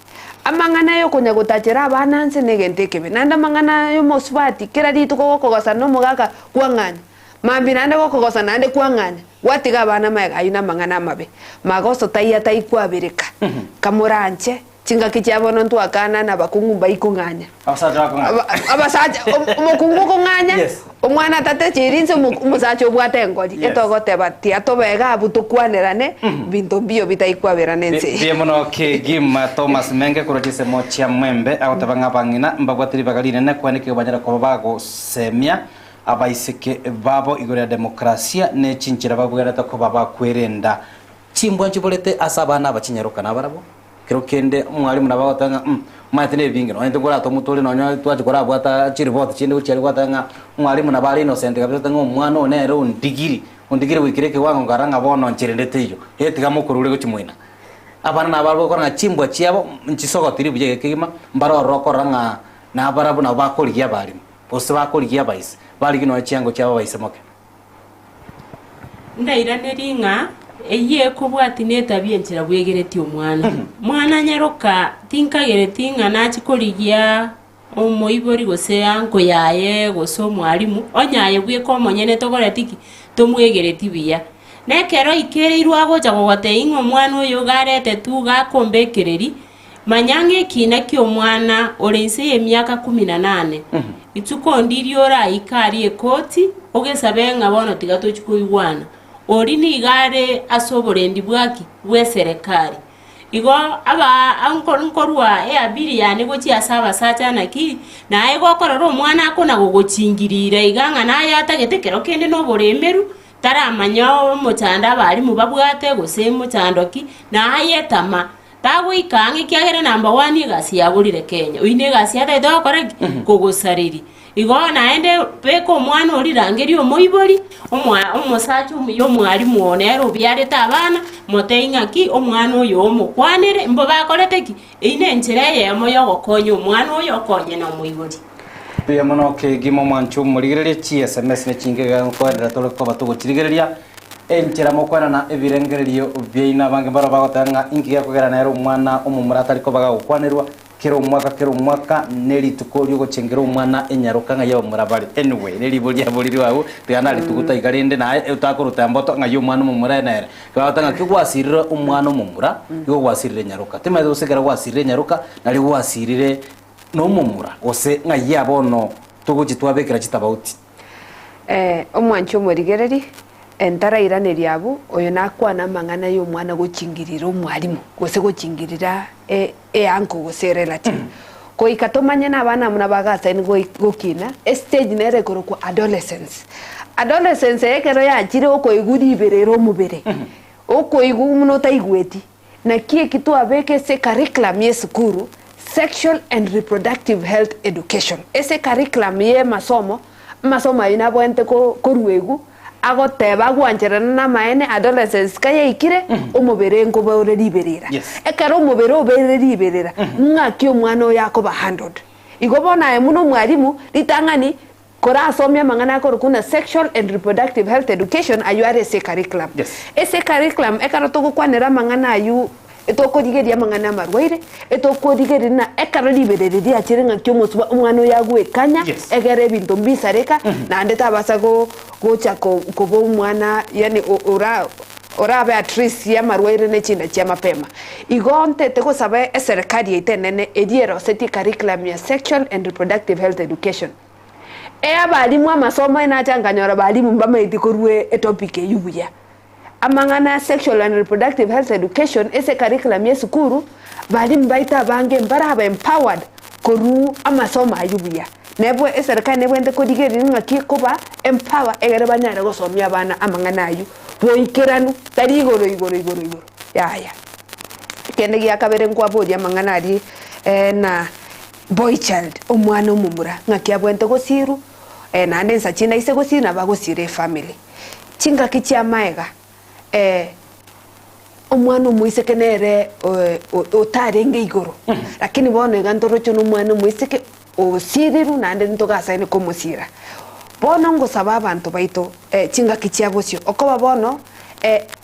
amangana yo kunya gutachira abana nse negendekebe nanda mangana yo mosfati kera ritu kogokogosa no mugaka kwanganya mambi nande gokogosa nande kwanganya watiga abana maega ayina mangana mabe magoso taiya taikwabirika kamuranje chinga kichabono ntu akana na bakungu baikunganya abasaja omukungu kunganya omwana tate chirinse musacha obwate ngori etogote bati atobega abutukwanerane binto bio bitaikwabirane nse biemono ke gima Thomas Menge kurotise mochia mwembe agotabanga bangina mbagwatiri bagarine ne kwanike banyara ko bago semia abaiseke babo igore demokrasia ne chinchira babwera ko baba kwerenda chimbwa chibolete asabana abacinyaruka nabarabo kero kende mwalimu nabagotanga matene bingino ente gora to mutole no twaje gora bwata chiribot chinde uchari gwatanga mwalimu nabali innocent kabisa tanga omwana one ro ndigiri wikireke wango garanga bono nchirendete iyo etiga mukurure gochimwina abana nababo koranga chimbwa chiabo nchisogotiri buje kigima mbaro rokoranga nabarabu na bakorigia balimu ose bakorigia baise bali gino chiango chiabo baise moke ndairaneringa eye kubwati netabie nchira bwegereti omwana mwana nyaroka tinkagereti ngana chikorigia omoibori gose anko yaye gose omwalimu onyaye bweko omonyene togoretiki tomwegereti biya nekero ikereirwa gocha gogote ingo mwana oyo garete tu gakombekereri manyange kina kyo mwana orense ye miaka 18 ituko ndirio ra ikari ekoti ogesabenga bono tigato chikoigwana orini igare asoborendi bwaki bwe serikali igo aba ankorwa abiri yani gochi asaba sacha naki na ego kororo omwana akona gogochingirira iganga naye atagetekero kende no boremeru taramanya mochanda bali mubabwate gose mochandoki naye tama tago ikange kiagere number 1 igasi yagurire Kenya uine gasi ata do koreki kogosariri igona ende peko omwana ori rangeri omoibori omosacha yo mwalimu onero byarete abana moteinga ki omwana oyo omokwanire mbo bakorete ki ine enchera yemo yo gokonya omwana oyo okonye na omoibori pia mono ke gimo mwanchu murigereria chi SMS ne chinge kwarira tole ko batugo chirigereria enchera mokwana na ebirengererio byeina bange baro bagotanga inki ya kugera na ero mwana omumura atari ko baga gukwanirwa kero mwaka neri tukorio gochengera omwana enyaruka nga yo murabari anyway neri bolia boliri wawo tigana lituguta ikarinde na utakuruta mboto nga yo mwana omumura nere kabatanga kigwasirira omwana omumura yo gwasirire nyaruka tema zo segera gwasirire nyaruka nari gwasirire no omumura ose nga yabono tugujitwabekera chitabauti omwancho morigereri entara iraneri abu oyo nakwana mangana yo mwana gochingirira omwalimu gose gochingirira anko gose relative ko ikatomanya na bana muna bagasa ni gokina stage nere koroko adolescence ekero ya chire oko igudi iberero mubere oko igumuno taigweti na kie kitu abeke se curriculum yesukuru sexual and reproductive health education ese curriculum ye masomo ina bwente ko ruegu agoteba gwancherana na maene adolescents kaya ikire omubere ngo baure liberera ekero omubere obere liberera ngaki omwana oyakoba handled igobona emuno mwalimu litangani kora asomya mangana ko kuna sexual and reproductive health education ayuare ese curriculum ese curriculum ekaro to kwanera mangana ayu etoko digeria mangana marwaire etoko digeria na ekaro liberera achirenga kyomusuba omwana oyagwe kanya egere bintu mbisareka na ndeta basago gocha kobo mwana yani ora be atrisi ya marwaire ne chinda cha mapema igonte teko sabe serikali itenene ediero seti curriculum ya sexual and reproductive health education abalimu amasomo ina changanyora balimu mbama itikorwe topic yubuya amangana sexual and reproductive health education ese curriculum yesukuru balimu baita bange mbaraba empowered koru amasomo ayubuya nebwe serikali nebwende kodigeri ngaki kuba empower egere banyare gosomya abana amangana ayu boikeranu tari igoro ya kende gya kabere nkwabodia amangana ari na boy child omwana omumura ngaki abwente gosiru nande nsa china ise gosina bagosire family chinga kichya maega omwana omuiseke nere otarenge igoro lakini bono gantoro chono omwana omuiseke osiriru nande ntogasa ene komusira bono ngosaba abantu baito chinga kichiabosio okoba bono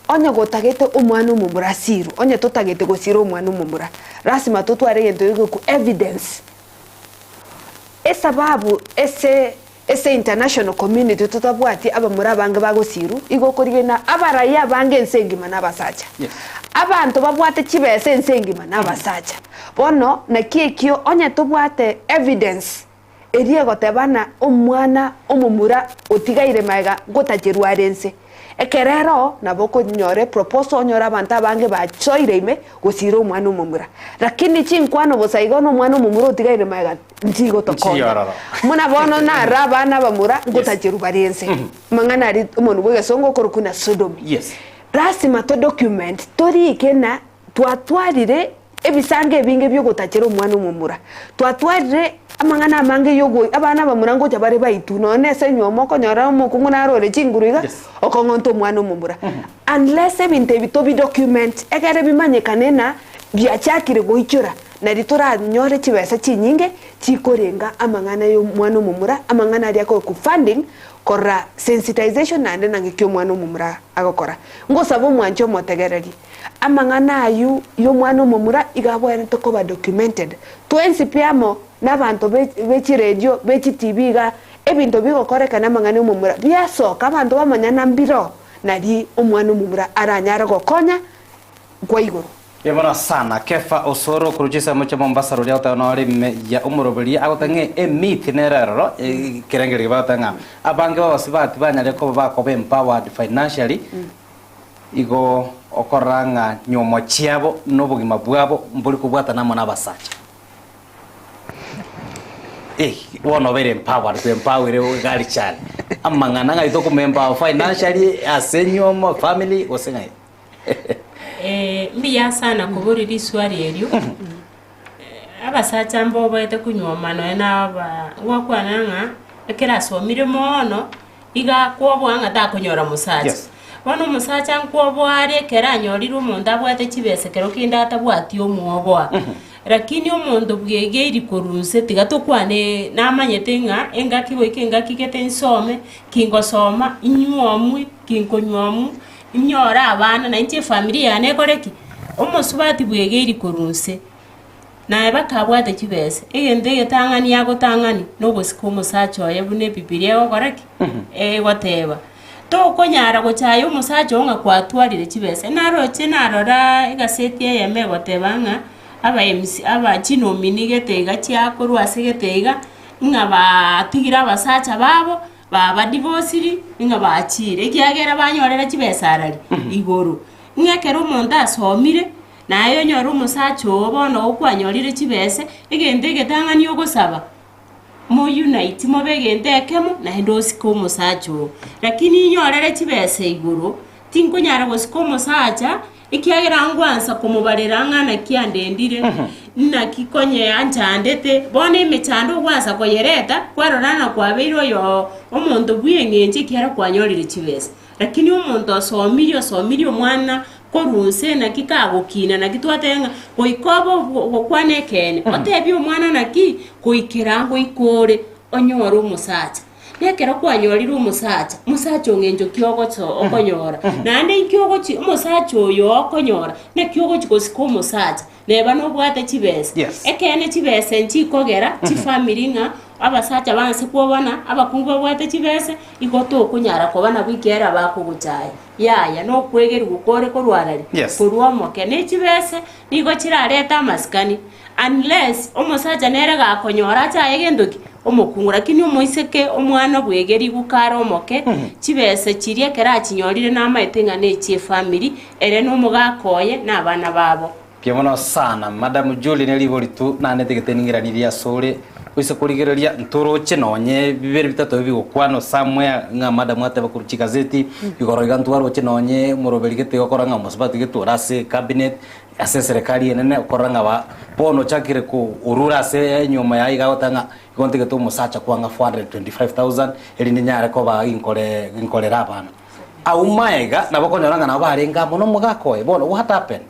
onye gotagete omwana omumura siru onye totagete gosira omwana omumura rasima tutware gento ku evidence esababu ese international community tutabwati abamura bange bagosiru igokorigena abaraya bange nsengima nabasacha abantu babwate chibese nsengima nabasacha bono na kiekio onye tubwate evidence erie gotebana omwana omumura otigaire maiga gotacherwarense ekerero naboko nyore proposal nyora banta bange bachoire ime gosira omwana omumura lakini chinkwano bosaigo no mwana omumura otigaire maiga ntigo tokona muna bono na raba na bamura gotacherubarense mangana ri umuntu bwegesongo korukuna sodomy rasima to document tori ikena twatwarire ebisange binge byo gotachera omwana omumura twatwarire amangana amange yogo abana bamurango cyabare baitu none se nyomo ko nyora mukungu narore chinguriga okongonto omwana omumura unless ebinte bitobi document egere bimanyekane na byachakire goichura na ritora nyore chibesa chinyinge chikorenga amangana yo mwana omumura amangana ari ako ku funding kora sensitization nande nangikyo mwana omumura agokora ngosaba omwancho motegereri amangana ayu yo mwana omumura igabwere to koba documented twensi piamo n'abantu bechi radio bechi TV ga ebintu bigokoreka namangana omumura byasoka abantu bamanyana mbiro nari omwana omumura aranyara gokonya kwa igoro Yabona sana kefa osoro kuruchisa mucho Mombasa rolia utanori ya umurobeli agotange emiti nerero kirengeri batanga abange babasibati banyare ko bakobe empowered financially igo okoranga nyomo chiabo nobugima bwabo mbuli kubwata namo nabasacha wono very empowered to empower gali chali amangana ngaito kumemba financially asenyomo family osengai mbiya sana kuburiri swali elyo abasacha mbo baite kunywa mano na ba gwakwana nga ekera somire mono iga kwobwanga ta kunyora musacha bono musacha nkwobware kera nyorire umuntu abwate kibese kero kinda atabwati omwobwa lakini omuntu bwegeri korunse tigatokwane namanyete nga engaki weke engaki kete nsome kingosoma inyuomwe kinkonywamu imyora abana na inche familia ne koreki omosubati bwegeri korunse na bakabwate kibese egende getangani yagotangani no gusiko musacha yebune bibilia okoreki goteba to konyara gochayo musacha onga kwatwarire kibese naroche narora igaseti yeme gotebanga aba MC aba chino minigete chiakuru asegete nga batigira abasacha babo baba divorce nga bachire kiagera banyorera kibese arari igoro ngekero umuntu asomire nayo nyoro musacha obono okwanyorire kibese egende getangani ogosaba mo unite mo begende ekemo na ndosiko musacha lakini nyorere kibese igoro tinkonyara gosiko musacha ikiagira ngwansa kumubarira ngana kiandendire na kikonye anjandete bone imechando gwansa koyereta kwarorana kwabeiro yo omuntu bwiyengenje kiara kwanyorire kibese lakini omuntu asomiri omwana korunse na kikagokina na kitwatenga koikobo gokwanekene otebi omwana naki koikirango ikore onyoro musacha nekera kwanyorira umusacha musacha ongenjo kyogocho okonyora nande ikyogochi umusacha oyo okonyora ne kyogochi kosiko umusacha neba no bwate kibese ekene kibese nchikogera chi family nga abasacha banse kubona abakungu bwate kibese igoto okunyara ko bana bwikera bakuguchaye yaya no kwegeri gukore ko rwarari kurwamo kene kibese nigo kirareta maskani unless umusacha nerega akonyora chaye gendoki omukungura kini omoiseke omwana bwegeri gukara omoke kibese kirie kera kinyorire na maitenga ne chi family ere no mugakoye na bana babo piemono sana madam Julie neliboritu na netegeteningiraniria sore wise kurigereria ntoroche nonye bibere bitatu bigokwana somewhere nga madam ateba kuruchi gazeti bigoroiga ntwaroche nonye muroberi gete gokoranga musibati geturase cabinet ase serikali enene okoranga ba bono chakire ku ururase nyuma ya igagotanga igonte getu musacha kwanga 425,000 eri ninyare ko ba inkorera abana aumaega nabokonyoranga nabarenga muno mugakoe bono what happened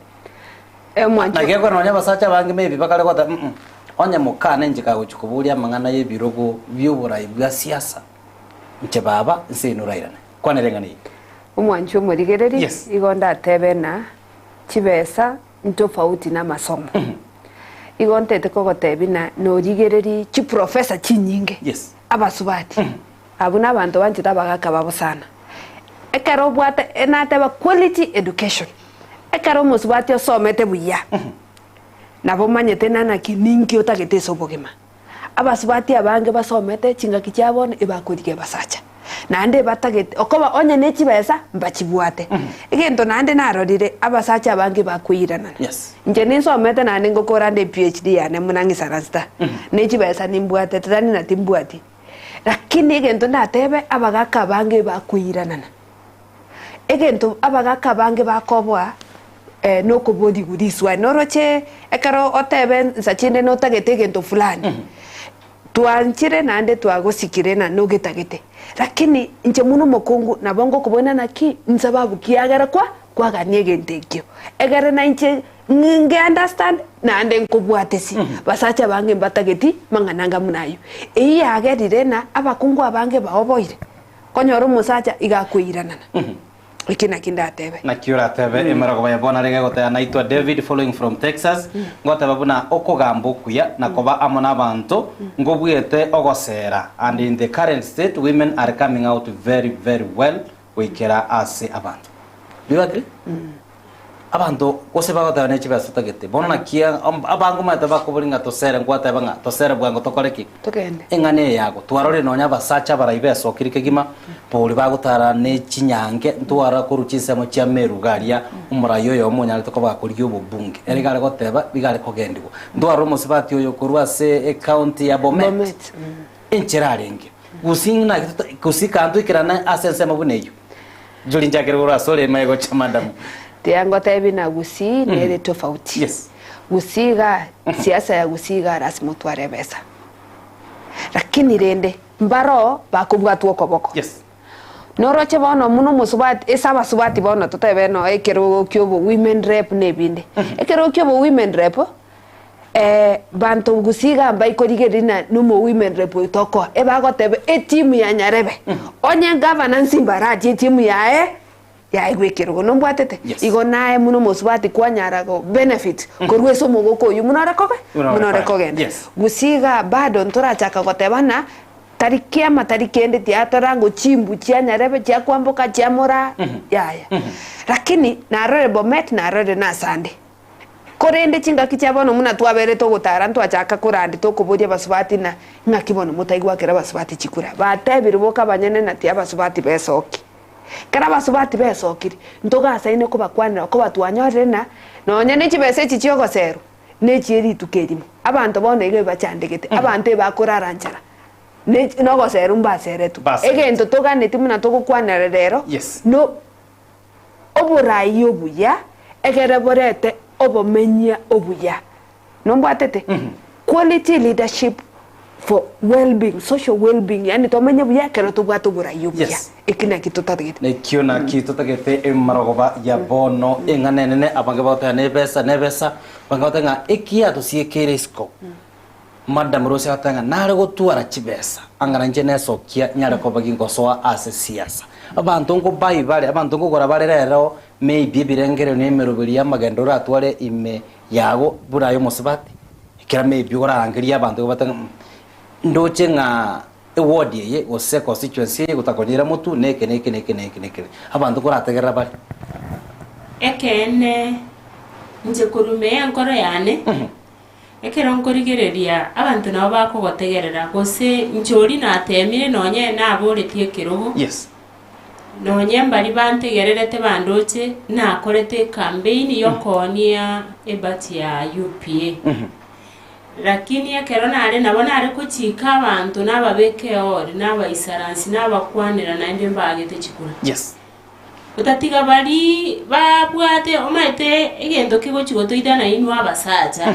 na geko nonya basacha bange maybe bakale gota onya mukana njika guchukuburia mangana yebirogo byuburayi bwa siasa nche baba nsinurairana kwanerengani umwancho murigereri igonda tebena kibesa ntofauti na masomo igontete ko gotebina no rigereri chi professor chinyinge abasubati abuna abantu banjita bagaka babo sana ekero bwate enateba quality education ekero musubati osomete buya nabo manyete nana kininki otagete sobogema abasubati abange basomete chingaki cyabone ibakurike basacha nande batagete okoba onye nekibesa mbachibwate igento nande narorire abasacha abange bakwirana nje ninsomete nande ngokora nde PhD yane munangisa rasta nekibesa nimbwate tani natimbwati lakini igento natebe abagaka abange bakwirana igento abagaka abange bakobwa no kubodi gudiswa noroche ekaro otebe nsachinde no tagete gento fulani tuanchire nande twagosikire na no getagete lakini nje muno mokungu na bongo kubona naki nsababu kiagara kwa ganie gentekyo egara na nje nge understand nande nkubwatesi basacha bange mbatageti mangananga munayo yagerire na abakungu abange baoboire konyoro musacha igakwirana ikina kinda tebe na kiura tebe emarago baya bona rege gota naitwa David following from Texas ngota babuna okogambo kuya nakoba amona bantu ngobwete ogosera and in the current state women are coming out very well wikera ase abantu biwagre abantu kose bagota ne chiba sotagete bona kia abangu mata bakoburinga tosera ngwata banga tosera bwango tokoreki tokende engane yago twarore nonya basacha baraibe sokirike gima poli bagutara ne chinyange ntwara kuruchise mo chia merugaria umurayo yo munya litoko bakuriyo bubunge erigare goteba bigare kogendigo ndwaro musibati yo kurwa se county ya Bomet encherarenge gusinga kusikandu ikirana asense mabuneyo julinja kerura sole mayego cha madam Tiango tebi na gusi nere tofauti. gusiga siasa ya gusiga rasmi tware besa lakini rende mbaro bakubwatwo koboko yes noroche bono muno musubati esaba subati bono tutebe no ekero kyobo women rep nebinde ekero kyobo women rep bantu gusiga mbai korigerina numo women rep toko ebagotebe etimu ya Nyarebe onye governance mbaraji etimu ya igwekero no mbwatete igo nae muno musubati kwa Nyarago benefit korweso mogoko yu munorekoge gusiga bado ntorachaka gotebana tarikia matarikende tiatorango chimbu chia Nyarebe chia kwamboka chia mora yaya lakini narore Bomet narore na Sande korende chinga kichabono muna twabere to gutara ntwachaka kurandi to kubudia basubati na ngakibono mutaigwa kera basubati chikura batebiri boka banyene na tia basubati besoki kera basubati besokiri ntoga saine ko bakwanira ko batwanyorere na nonyene chibese chichiogo seru ne chieri tukerimo abantu bono ige bachandegete abantu bakuraranjara ne nogo seru mbasere tu egento toganeti muna to gukwanira rero no oburayi obuya egere borete obomenya obuya nombwatete quality leadership for well-being, social well-being yani tomenya buya kero tubwato burayi obuya ikina kitotagete ne kiona kitotagete marogoba ya bono enganene abange bota nebesa bangotanga ikia to siekere sko madam Rose atanga nare gotwara chibesa angana njene sokia nyare ko bagingo soa ase siasa abantu ngo bayi bale abantu ngo gora bale rero maybe birengere ne merobiri y'amagendo atware ime yago burayo musubati kira maybe gora angiria abantu batanga ndoche nga award ye ose constituency gutakonyera mutu neke abantu gora ategera bale ekene nje kurume ankoro yane ekero nkorigereria abantu nabo bakogotegerera gose njori natemire nonye naboretie kerogo nonye mbali bantegererete bandoche nakorete campaign yokonia ebati ya UPA lakini ekero nare nabo nare kuchika abantu nababeke ori nabaisaransi nabakwanira nande mbagete chikura utatiga bali babwate omaite egento kigochigoto idana inu abasaja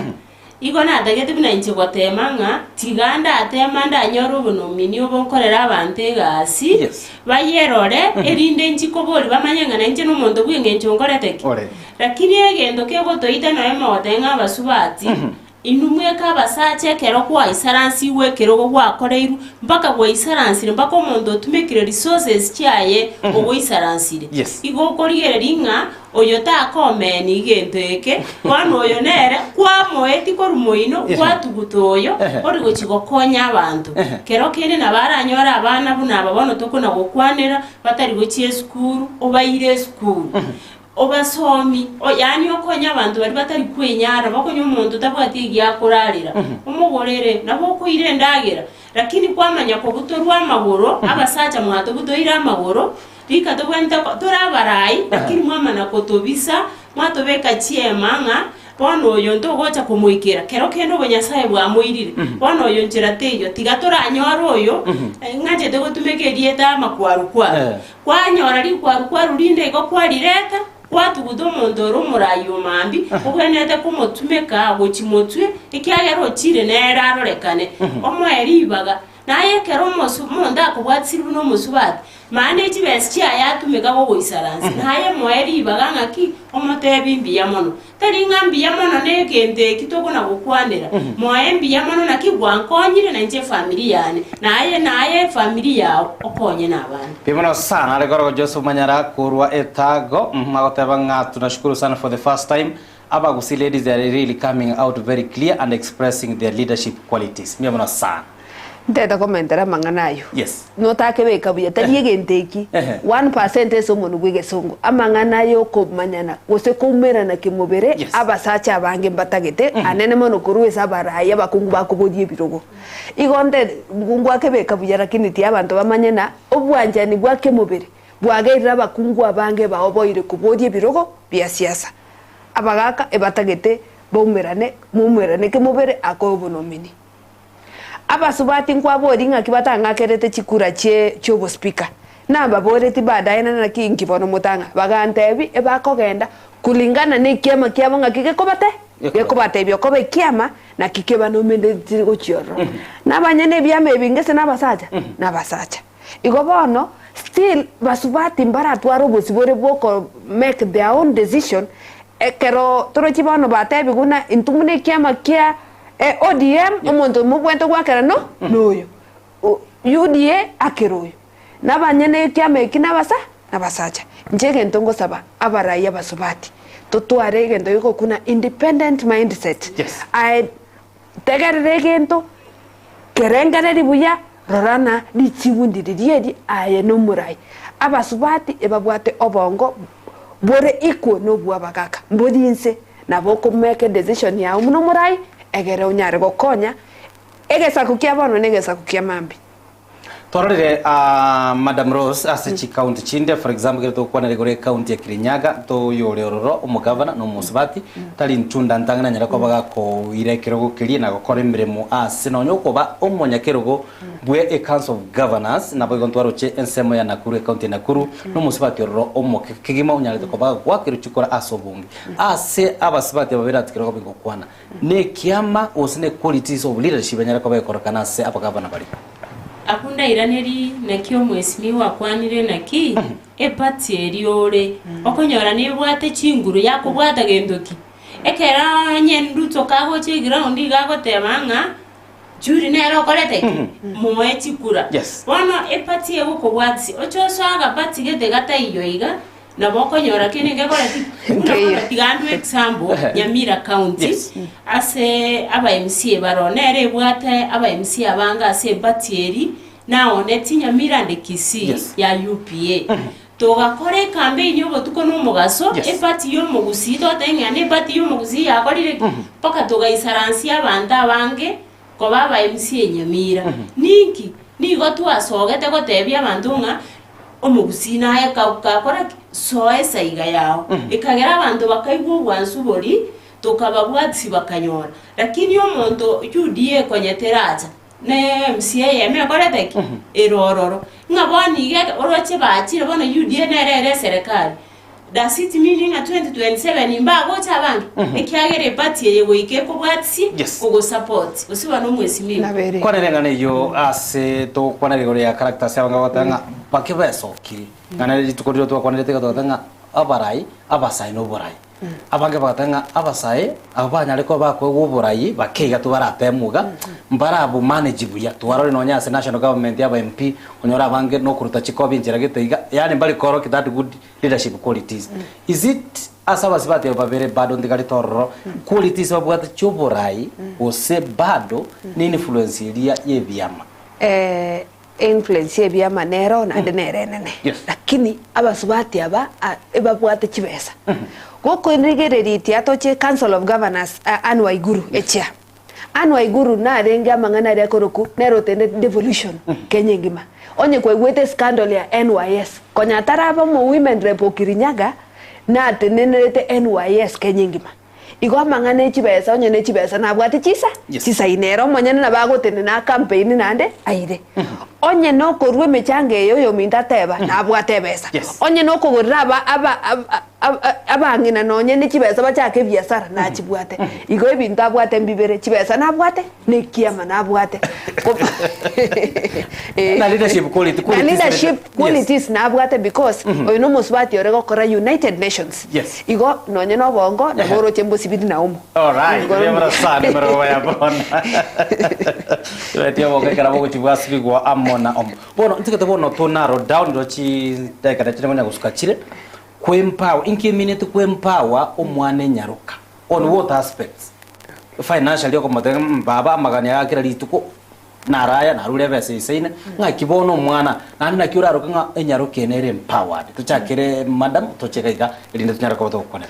igona adagete bina inche gwatemanga tiganda atemanda nyoro bunomini obonkorera abante gasi bayerore erinde nchiko boli bamanyanga na inche no mondo bwenge nchongoreteki lakini egendo kego toita na ema watenga basubati inumwe ka basache kero kwa isaransi we kero kwa koreiru mpaka kwa isaransi mpaka mondo tumekire resources chiaye ogo isaransi igo korigere ringa oyota komeni genteke kwano oyo nere kwa moeti korumoino kwatugutoyo origo chigokonya abantu kero kene nabaranyora abana buna ababono tokona gokwanira batari gochie skuru obaire skuru obasomi yani okonya abantu bari batari kwenyara bakonya umuntu tabwati gyakurarira umugorere nabo kuire ndagera lakini kwamanya ko butorwa amagoro abasacha mwato butoira amagoro rika tobwenta torabarayi lakini mwamana ko tobisa mwato beka chiemanga bono oyo ntogocha kumuikira kero kendo bonyasaye bwa muirire bono oyo njirateyo tigatora nyoro oyo ngaje tego tumekerie ta makwaru kwa nyora ri kwaru rinde go kwarireta watu gudomo ndoro murayo mambi ubwenete kumotumeka gochimotwe ikyagero chire neraro rekane omweribaga naye kero monda kubwatsiri buno musubati mane chibesi yatumeka go goisaransi naye mweribaga ngaki omotebimbi yamono tari ngambi yamono nekende kitoko na gukwanira mwembi yamono nakigwankonyire na nje family yane naye family yao okonye nabandi bibono sana alegoro Joseph Manyara kurwa etago magotebanga tunashukuru sana for the first time abagusi ladies they are really coming out very clear and expressing their leadership qualities bibono sana ndeta komentera manganayo no take beka buya tari genteki 1% eso munu gwige songo amanganayo ko manyana gose kumera na kimubere abasacha abange mbatagete anene mono kuruwe sabaraya bakungu bakubodie birogo igonde ngungu akebeka buya lakini ti abantu bamanyana obwanjani bwake mubere bwageira bakungu abange baoboire kubodie birogo bya siasa abagaka ebatagete bomerane mumerane kimubere akobonomini abasubati nkwabori ngakibatanga kerete chikura chobo speaker namba boreti baadaye na kingi bono mutanga bagantebi ebakogenda kulingana ne kiama kiabo ngakike kobate gekubatebia kobe kiama na kikeba no mende go chioro nabanyene byame bingese nabasacha nabasacha igo bono still basubati mbara twaro bosibore boko make their own decision ekero torochi bono batebi guna intumune kiama kia ODM omonto mubwento gwakera no noyo UDA akeroyo nabanyene kiama kinabasa nabasacha njege ntongo saba abaraya basubati tutware gento yuko kuna independent mindset. Yes. I tegerere gento kerengane ribuya rorana di chibundi di aye no murai abasubati ebabwate obongo bore iko no bua bagaka mbodinse na boko make decision ya umuno murai egere unyare gokonya egesa kukia bono negesa kukia mambi Torore Madam Rose asichi county chinde for example geto kwa na county ya Kirinyaga to yore ororo umugavana no musubati tali ntunda ntangana nyara ko baga ko irekero gukiri na gukora imirimo no nyoko ba omonyakerogo bwe a council of governors na bogo ntwaro che ensemo ya Nakuru county Nakuru no musubati ororo omoke kigima unyare ko baga gwakiro chikora asobungi abasubati babera tikero bingo kwana ne kiama osine qualities of leadership nyara ko ba korokana se abagavana bali akunda iraneri nakyo mwesimi wakwanire naki epati eriore okonyora ni bwate chinguru yako bwata gendoki ekera nyendu tokago che ground igago temanga juri nero korete moe chikura bono epati ego ko bwatsi ochoso aga pati gete gata iyo iga na boko nyora kene ngekora tigandu example Nyamira county ase aba MC baronere bwate aba MC abanga ase batieri na oneti Nyamira ndekisi ya UPA togakore campaign yo botuko no mugaso epati yo mugusi to tenga ne pati yo mugusi yakorire poka togaisaransia abanda bange ko baba MC Nyamira ninki nigo twasogete gotebia abandunga omugusina ya kakora soe saiga yao ikagera abantu bakaigwa gwansubori tukababwatsi bakanyora lakini omonto UDA konyeteraza ne MCA yeme koreteki erororo ngaboni ge oroche bachire bona UDA nerere serikali da city meeting 2027 imbago chabangi ekyagere party yego ikeko bwatsi kugo support usiba no mwesi mimi kwa nerengane yo ase to kwa nerengore ya character se abanga batanga bakebeso kiri ngana litukoriro to kwa nerete gatanga abarai abasai no borai abange batanga abasai abanya ariko bakwe borai bakeiga tubaratemuga mbarabu manage buya twarore no nyase national government ya MP onyora abange no kuruta chikobi njira giteiga yani mbali koro that good leadership qualities is it asaba sibati babere bado ndigari torro qualities babwata choborai ose bado ni influence ilia yebyama influence yebyama nero na nene lakini abasubati aba ebabwata chibesa goko nrigereri tiato che council of governors Anne Waiguru echia Anne Waiguru na renga mangana ya koroku nero tende devolution Kenya ngima onye kwegwete scandal ya NYS konya taraba mo women rep Kirinyaga na tenenete NYS Kenya ngima igo mangana echibesa onye nechibesa na bwate chisa inero monyane na bago tende na campaign nande aire onye no korwe mechange yo minta teba na bwate besa onye no kogoraba abangina nonye nechibesa bachake biasara na chibwate igo ebintu abwate mbibere chibesa na bwate ne kiama na bwate na leadership qualities na bwate because oyino musbati orego kora United Nations igo nonye no bongo na boro chembo sibidi na umo all right remember sana mero ya bona letio boke kara bogo chibwasi bigwa amona bono ntikete bono to narrow down rochi daika chine ngonya gusukachire kwempower inkiminete kwempower omwane nyaruka on what aspects financially ko matem baba maganya akira lituko naraya narule bese isaina ngakibono mwana nani nakiura ruka enyaruke nere empowered tuchakire madam tochekaiga ilinde tunyaruka boto kone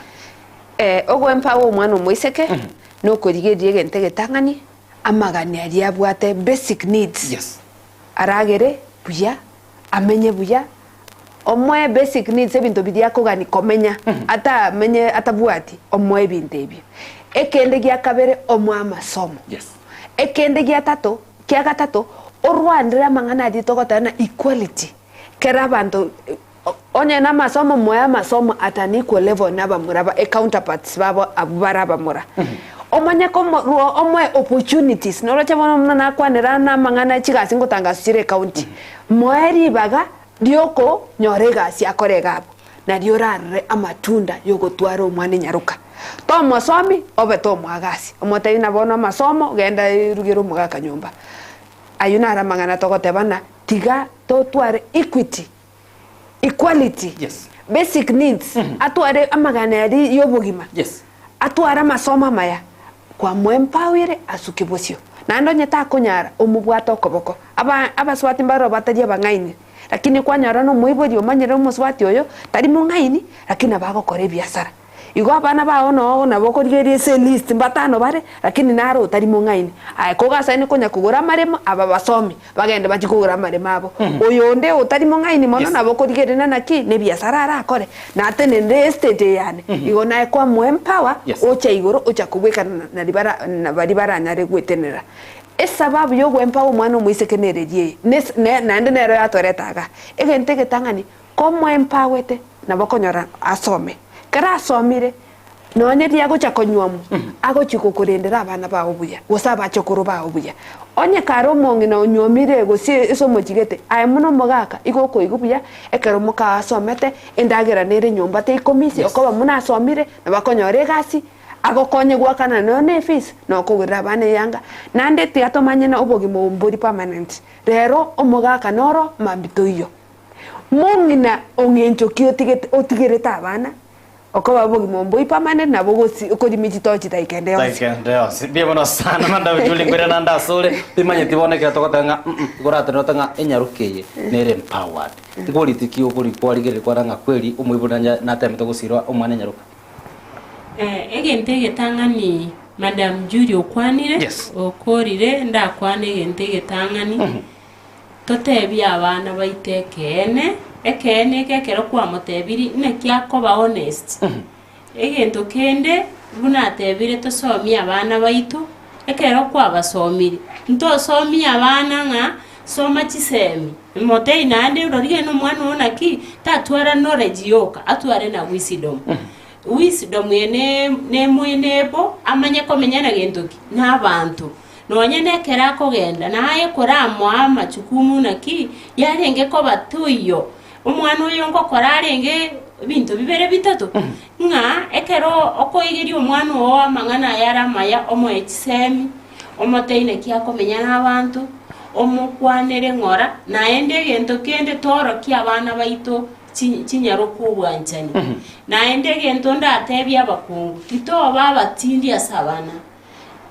ogo empower omwana omwiseke no korigerie gentege tangani amaganya liabwate basic needs aragere buya amenye buya omwe basic needs ebintu bidia kogani komenya ata menye atabuati omwe bintu ebyo ekende gya kabere omwe amasomo ekende gya tato kya gatatu orwandira mangana ditogotana equality kera bantu onye na masomo moya masomo at an equal level na bamuraba counterparts babo abara bamura omanya ko omwe opportunities no rocha bono na kwanera na mangana chiga singo tanga sire county moeri baga dioko nyorega si akorega abo na diorare amatunda yogo twaro mwane nyaruka to masomi obe to mwagasi omotai na bono masomo genda rugiro mugaka nyumba ayuna ara mangana tokotebana tiga to tware equity equality, yes, basic needs, atware amagana yari yobugima, yes, atwara masoma maya kwa mwempawire asukibosio nando nyeta kunyara omubwato koboko aba swati mbaro bataje bangaini lakini kwa nyara no muibodi omanyere omuswati oyo tari mungaini lakini abago kore biashara igo abana bawo no naboko rigerie se list mbatano bare lakini naro tari mungaini ay kogasa ni kunya kugura maremo aba basomi bagende bakigura maremo abo oyo nde utari mungaini mono naboko rigerie naki ne biashara ara kore na atene estate yani igo na kwa mwempower ocha igoro ocha kubweka na libara na baribara nyare gwetenera esababu yo gwempa omwana omwisekenererie nande nero yatoretaga egente getangani komo empawete nabokonyora asome kara asomire nonye diagocha konywamu agochikokurendera abana bawo buya gosaba chokoro bawo buya onye karo mongi na onyomire gosi esomo chigete ayemuno mogaka igoko igubuya ekero muka asomete endagera nere nyomba te ikomisi okoba muna asomire nabakonyore gasi agokonye gwakana none fees no kugura bane yanga nande tiatomanye na obogimo mbori permanent rero omogaka noro mambito iyo mongina ongencho kiotigete otigereta abana okoba obogimo mbori permanent na bogosi okodimiti tochi taikende yose biebono sana manda ujuli ngwera nanda sole timanye tibone kira tokotanga gorate no tanga enyarukeye nere empowered tigori tikio kuri kwari kwaranga kweli umwibunanya na temto gusirwa omwana nyaruka egente getangani Madam Judy okwanire okorire ndakwane egente getangani totebya abana baitekene ekene kekero kwa motebiri ne kyako ba honest egento kende buna tebire tosomya abana baitu ekero kwa basomiri nto somya abana nga soma chisemi motei nande urorige no mwana onaki tatwara knowledge yoka atware na wisdom ene ne mwenebo amanye komenyana gendoki n'abantu nonye nekera kogenda naye koramo amachukumu naki yarenge ko batuyo umwana uyo ngo korarenge bintu bibere bitatu nga ekero okoigiri umwana wo amangana yaramaya omoechisemi omoteine kyakomenyana abantu omukwanere ngora naende gento kende toro kyabana baito chinyaro kubwanjani naende gento ndatebya abakungu tito babatindi asabana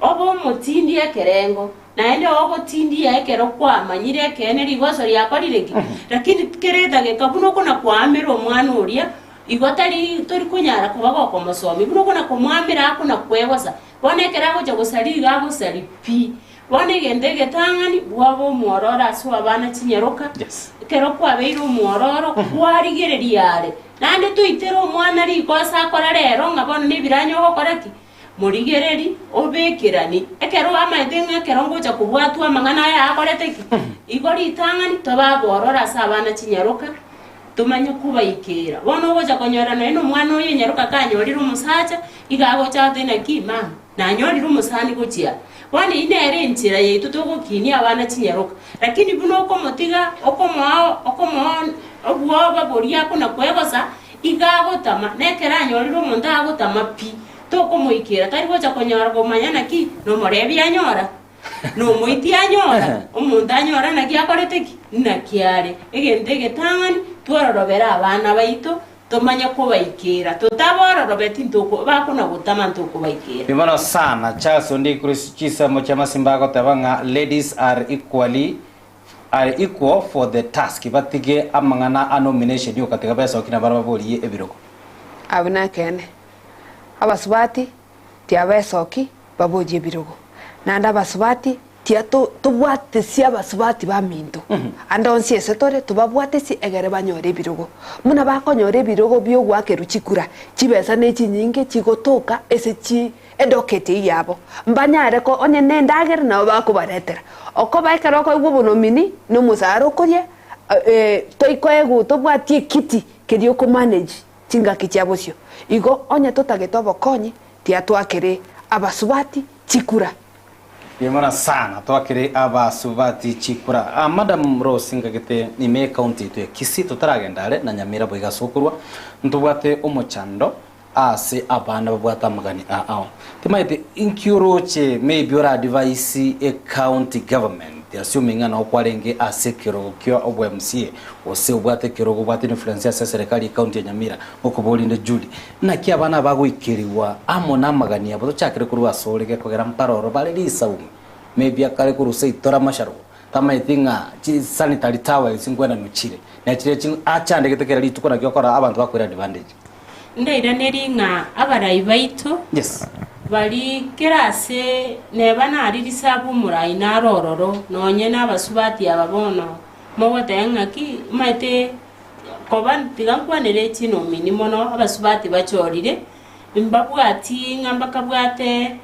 obo mutindi ekerengo naende ogo tindi ekero kwa manyire kene rigoso lyakorireki lakini kereta gekabuno kona kwamira omwana uria igotari tori kunyara kubago komosomi buno kona kumwamira akuna kwegosa bonekera go chagosari gabo sari pi bone gende getangani bwabo muorora so abana chinyeroka kero kwa beiro muororo kwarigereriare nande tuitero omwana rikosa akora rero ngabona nibiranyo hokoreki murigereri obekirani ekero amaitenga kero ngocha kubwatwa mangana ya akoreteki igori itangani tobaborora sa abana chinyeroka tumanye kubaikira bono gocha konyora no mwana oyo nyeroka kanyorira umusacha igago chatena kima nanyorira umusani gochia wani inere ntira yetu tugukini abana chinyeroka lakini buno ko motiga okomo obwoba boria kuna kwegosa igago tama nekera nyorira umuntu agotama pi toko moikira tari gocha konyora gomanyana ki no morebi anyora no moiti anyora umuntu anyora na kyakoreteki na kyare egente getangani twororobera abana baito tomanya kubaikira tutabororobeti ntoko bakuna gutama ntoko baikira bimano sana chaso ndi Chisa mochama simbago tabanga ladies are equal for the task batige amangana a nomination yo katika besa okina baraba boliye ebiroko abuna kene abasubati tiabesoki baboje ebirogo nanda abasubati tiato tubwate si abasubati baminto anda onsi esetore tubabwate si egere banyore ebirogo muna bakonyore ebirogo byo gwake ruchikura chibesa nechi nyinge chigotoka ese chi edokete yabo mbanyare ko onye nendagere na bakubaretera oko baikero ko igwo nomini no musaro kurye toikoegu tobwatie kiti kerio ku manage chingaki chiabo cio igo onye totagete bokonyi tia twakere abasubati chikura. Yemana sana twakire abasubati chikura. Madam Rose ngagete ime county tu Kisii tutaragendare na Nyamira boiga sokurwa ntubwate omochando ase abana babwata magani ao timaite inkyuroche maybe ora advice a county government assuming ana okwarenge ase kirogo kyo obwe MCA ose ubwate kirogo bwate influence ya serikali county ya Nyamira okubolinde Julie na kia abana bagwikiriwa amo na magani abo chakire kuru asorege kogera mparoro bale lisaumu maybe akare kuru seitora masharo tama itinga chi sanitary towels ngwena nuchire na chire chin achande getekera litukona gyokora abantu bakwira advantage ndairaneri nga abarayi baitu yes bali kerase neba naririsa bumurai narororo nonye n'abasubati ababono mogotenga ki maite koban tigankwanere chino minimono abasubati bachorire imbabwati ngambakabwate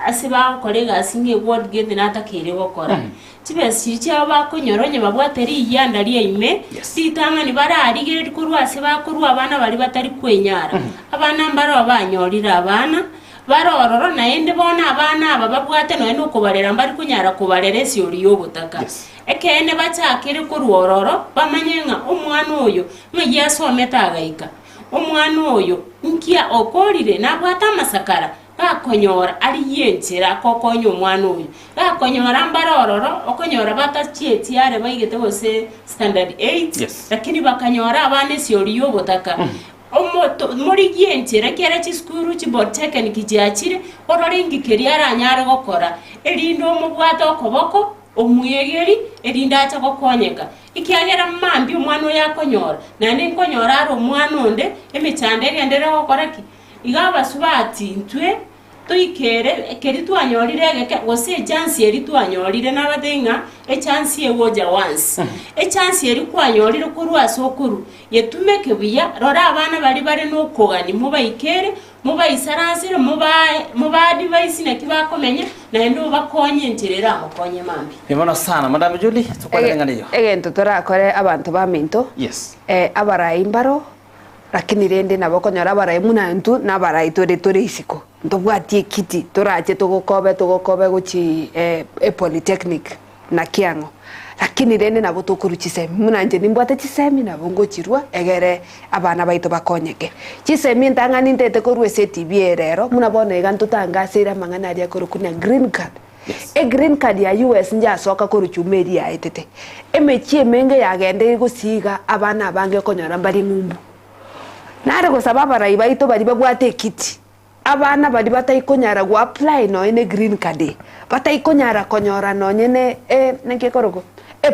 asiba kolega singe word gete natakire gokora chibesi cyaba kunyoronye babwateri yanda liime titanga ni bararigire kurwa asiba kurwa abana bali batari kwenyara abana mbaro abanyorira abana barororo naende bona abana aba babwate no eno kubarera mbari kunyara kubarere siori yobutaka ekene bachakire kurwororo bamanyenga omwana oyo mwe yasometa agaika omwana oyo nkia okorire nabwata masakara akonyora ali yenchera kokonyo omwana oyo akonyora mbarororo okonyora batachieti yare baigete bose standard 8 lakini bakanyora abane siori yobutaka omoto muri yenchera kera chiskuru chiboteke nikijiachire ororingi keriara anyare gokora elindo omubwato okoboko omuyegeri elinda acha gokonyeka ikiagera mambi omwana oyo akonyora nande nkonyora aro omwana onde emichande gendera gokoraki igaba subati ntwe toikere keri twanyorire geke gose chance eri twanyorire nabadenga chance ewoja once chance eri kwanyorire kurwa sokuru yetumeke buya rora abana bari no kogani mubaikere mubaisarasire muba device na kibakomenya na endo bakonye ntirera mukonye mambi Ibona sana Madam Julie tukwalenga niyo egento torakore abantu baminto yes abarayi mbaro lakini rende nabokonyora abarayi munantu nabarayi tore isiko ndobwatie kiti torache togokobe guchi polytechnic na Kiango lakini rende nabo tokuru chisemi munanje nimbwate chisemi nabo ngochirwa egere abana baito bakonyeke chisemi ntangani ndete korwe CTV erero munabona igantu tangasira mangana aria korukuna green card green card ya US nja soka koruchumeri ya etete emechie menge yagende gusiga abana bange konyora mbari ngumbu nare gusaba barayi baito bari bagwate kiti abana bari bataikonyara gu apply no ene green card bataikonyara konyora no nyene nenge korogo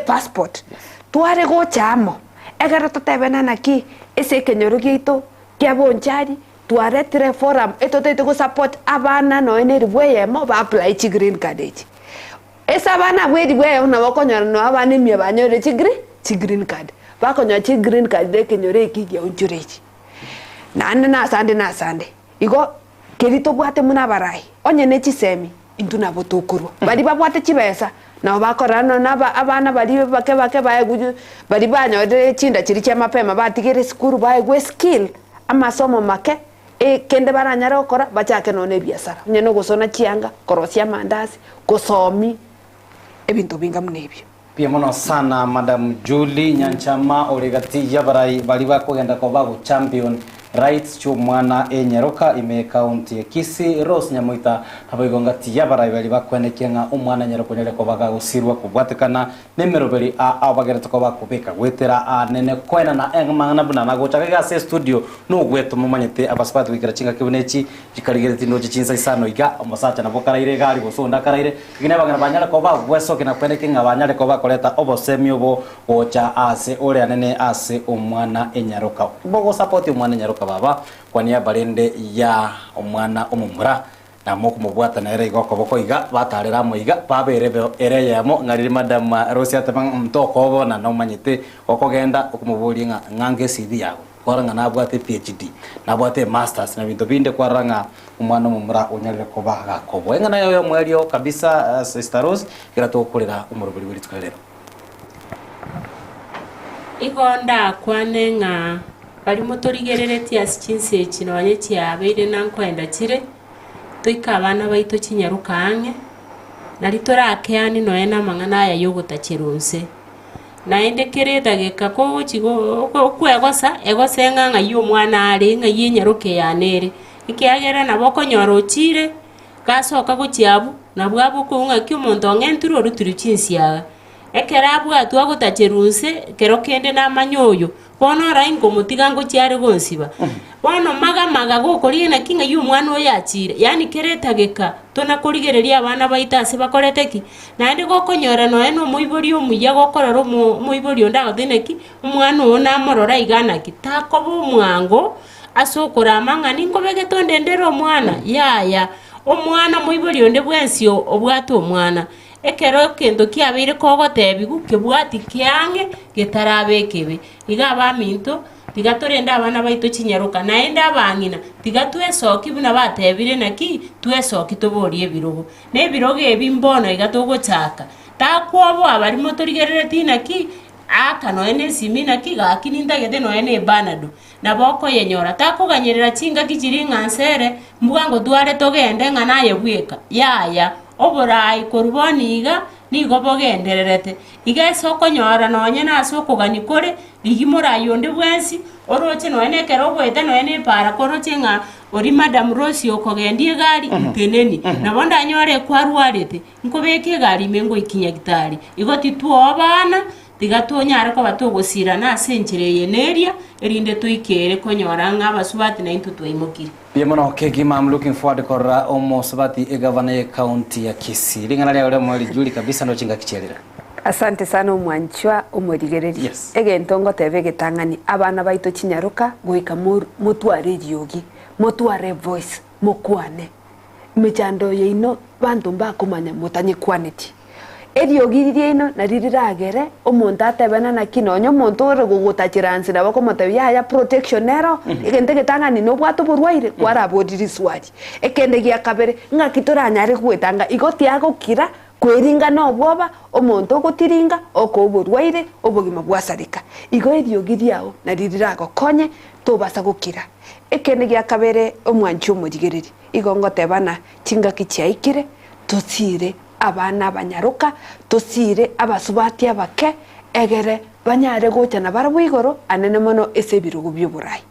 passport tuare go chamo egara totebena naki ese kenyoru gito kyabonchari tuare tre forum etotete go support abana no ene ribweye mo ba apply chi green card esa bana bwedi bweye na bakonyara no abana mie banyore chi green card bakonyora chi green card de kenyore ikigya unjurechi na sande igo kerito bwate muna barayi onye ne chisemi intuna botokuru bari babwate chibesa na bakorana naba abana bari bake baye guju bari banyode chinda chiri cha mapema batigere skuru baye gwe skill amasomo make kende baranyara okora bachake none biasara onye no gusona chianga korosia mandazi gosomi ebintu binga munebyo pia mono sana Madam Julie Nyanchama oregati yabarai bali bakogenda ko bago champion rights chu mwana enyeroka ime county ya Kisii Rose Nyamuita haboigonga tiyabarai bali bakwenekenga umwana nyeroko nyere ko baga usirwa kubwatekana nemero beri abagere to ko bakubeka gwetera nene kwena na engmana buna nago chakaga se studio no gweto mumanyete abasipati wikira chinga kibunechi jikarigere tino chinsa isano iga omasacha na bokaraire gali bosonda karaire kigine bagana banyala ko ba gweso kina kwenekenga banyale ko bakoleta obosemi obo ocha ase ore anene ase umwana enyeroka bogo support umwana enyeroka baba kwa niaba rende ya omwana omumura na moko mubwata na ere goko boko iga batarera mo iga babere ere yamo ngari Madam Rose atabang mtoko bona no manyete okogenda okumubuli ngange CD yago koranga nabwate PhD nabwate masters na bintu binde kwaranga umwana omumura onyalire ko baga kobo enga nayo mwelio kabisa Sister Rose kira to kulira umurubuli wiri tkalero igonda kwane ng'a bari motorigereretie ase chinsechi nonye chiabeire nankwenda chire toika abana baito chinyaruka ang'e nari torakeani noe na amang'ana aya yogotacherunse naende kere edageka kwegosa egosa eng'ang'a ya omwana are ng'ai enyaroke yanere ekiagera nabo okonyora ochire gasoka gochiabu nabwo abokong'aki omonto ong'entire orutire chinsiaga ekero abwatwa gotacherunse kero kende namanya oyo bono oraingo omotiga ngochiare gonsiba bono maga gokoria naki ng'ai omwana oyo achire yani kere etageka tonakorigereria abana baita ase bakorete ki naende gokonyora noe na omoibori omuya gokorora omoibori onde agotine ki omwana oyo namorora iga naki takoba omwango ase okorama ng'ani nkobegete onde ndere omwana yaya omwana moibori onde bwensi obwate omwana ekero kendo kiabeire kogotebigu kebwati kiang'e getarabe ekebe iga abaminto tiga torenda abana baito chinyaroka naende abang'ina tiga twesoki buna batebire naki twesoki toborie ebirogo na ebirogo ebi mbono iga togochaka takwobo abari motorigerereti naki aka noe na esimi naki gaki nindagete noe na ebanado nabo okoyenyora takoganyerera chingaki chiri ng'ansere mbuga tware togende ng'a naye bweka yaya oborai koruboni iga nigo bogendererete iga ase okonyora nonye nase okogani kore rigi morai onde bwensi oroche noe nekero ogoete noe na epara koroche ng'a ori madam Rosi okogendia egari nteneni nabo ndanyore kwarwarete nkobeka egari ime ngoikinya gitari igo titwoa abana tiga tonyare koba togosirana ase enchera eye neria erinde toikere konyora ng'a abasubati nainto twaimokire Biamono Kegima, I'm looking forward korra omosabati egavana ye county ya Kisii. Lingana lya ule mwali juli kabisa no chinga kicherera. Asante sana omwanchwa omorigereri. Yes. Egento ngotebe getang'ani abana baito chinyaruka goika motware riogi, motware voice, mokwane. Mechando yeino bantu mbakomanya motanye kwaneti. Eriogi ririeno na ririragere omonto atebana naki nonye omonto ore gogotachiransi nabo komotebi yaya protection nero egente getang'ani nobwate oborwaire kwarabodiri swari ekende gia kabere ng'aki toranyare gwetanga igo tiagokira kweringa nobwoba omonto ogotiringa oko oborwaire obogima bwasarika igo eriogi riao na ririragokonye tobasa gokira ekende gia kabere omwanchi omorigereri igo ngotebana chingaki chiaikire totsire abana banyaruka tosire abasubati abake egere banyare gochana barabo igoro anene mono ese ebirogo by'oborai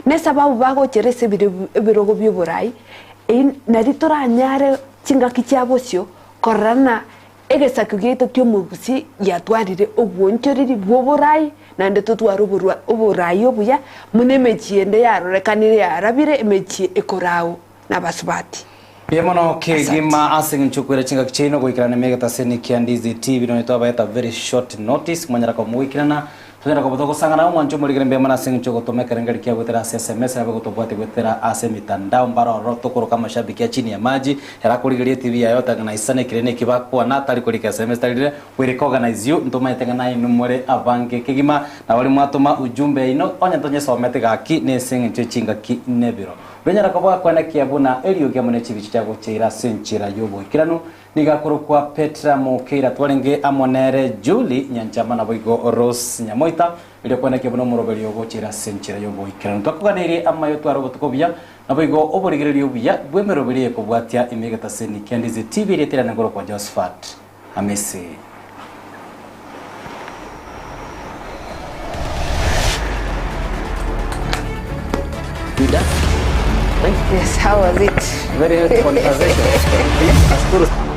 nesa babu bagochere ese ebirogo by'oborai nari toranyare chingaki chiabosio korana egesaki gito kyomugusi yatwarire obwonchoriri bw'oborai nande totwara oborai obuya mune emechiende yarorekanire yarabire emechie ekorao n'abasubati. Biamono Kegima asing chukwera chinga kichino goikirana megata seni Kiandizi TV no itoba yeta very short notice kumanyara ko muikirana tugenda ko botoko sangana umwancho muri kirembe mana asing chuko tomeka rengali kia gutera SMS na bagoto bwate gutera ase mitandao mbaro roto koro kama shabiki ya chini ya maji era kurigirie TV ya yota na isane kirene kibakwa na tari kuri SMS tari we recognize you ntoma yetengana inumore abange Kegima na wali mwatoma ujumbe ino onya tonye somete gaki ne sing chinga ki nebiro benyara kwa kwana kiabuna elio kia mune chibichi chago cheira senchira yobo ikiranu nigakuru kwa Petra Mokira twarenge amonere Julie nyanchama na boigo Rose Nyamoita ilio kwana kiabuna morobeli yobo cheira senchira yobo ikiranu twakuganire amayo twaro gotokobia na boigo oborigere yobuya bwemerobeli ekobwatia imegata seni Kiandizi TV retera ngoro kwa Josephat Amesi. Yes, how was it? Very good conversation.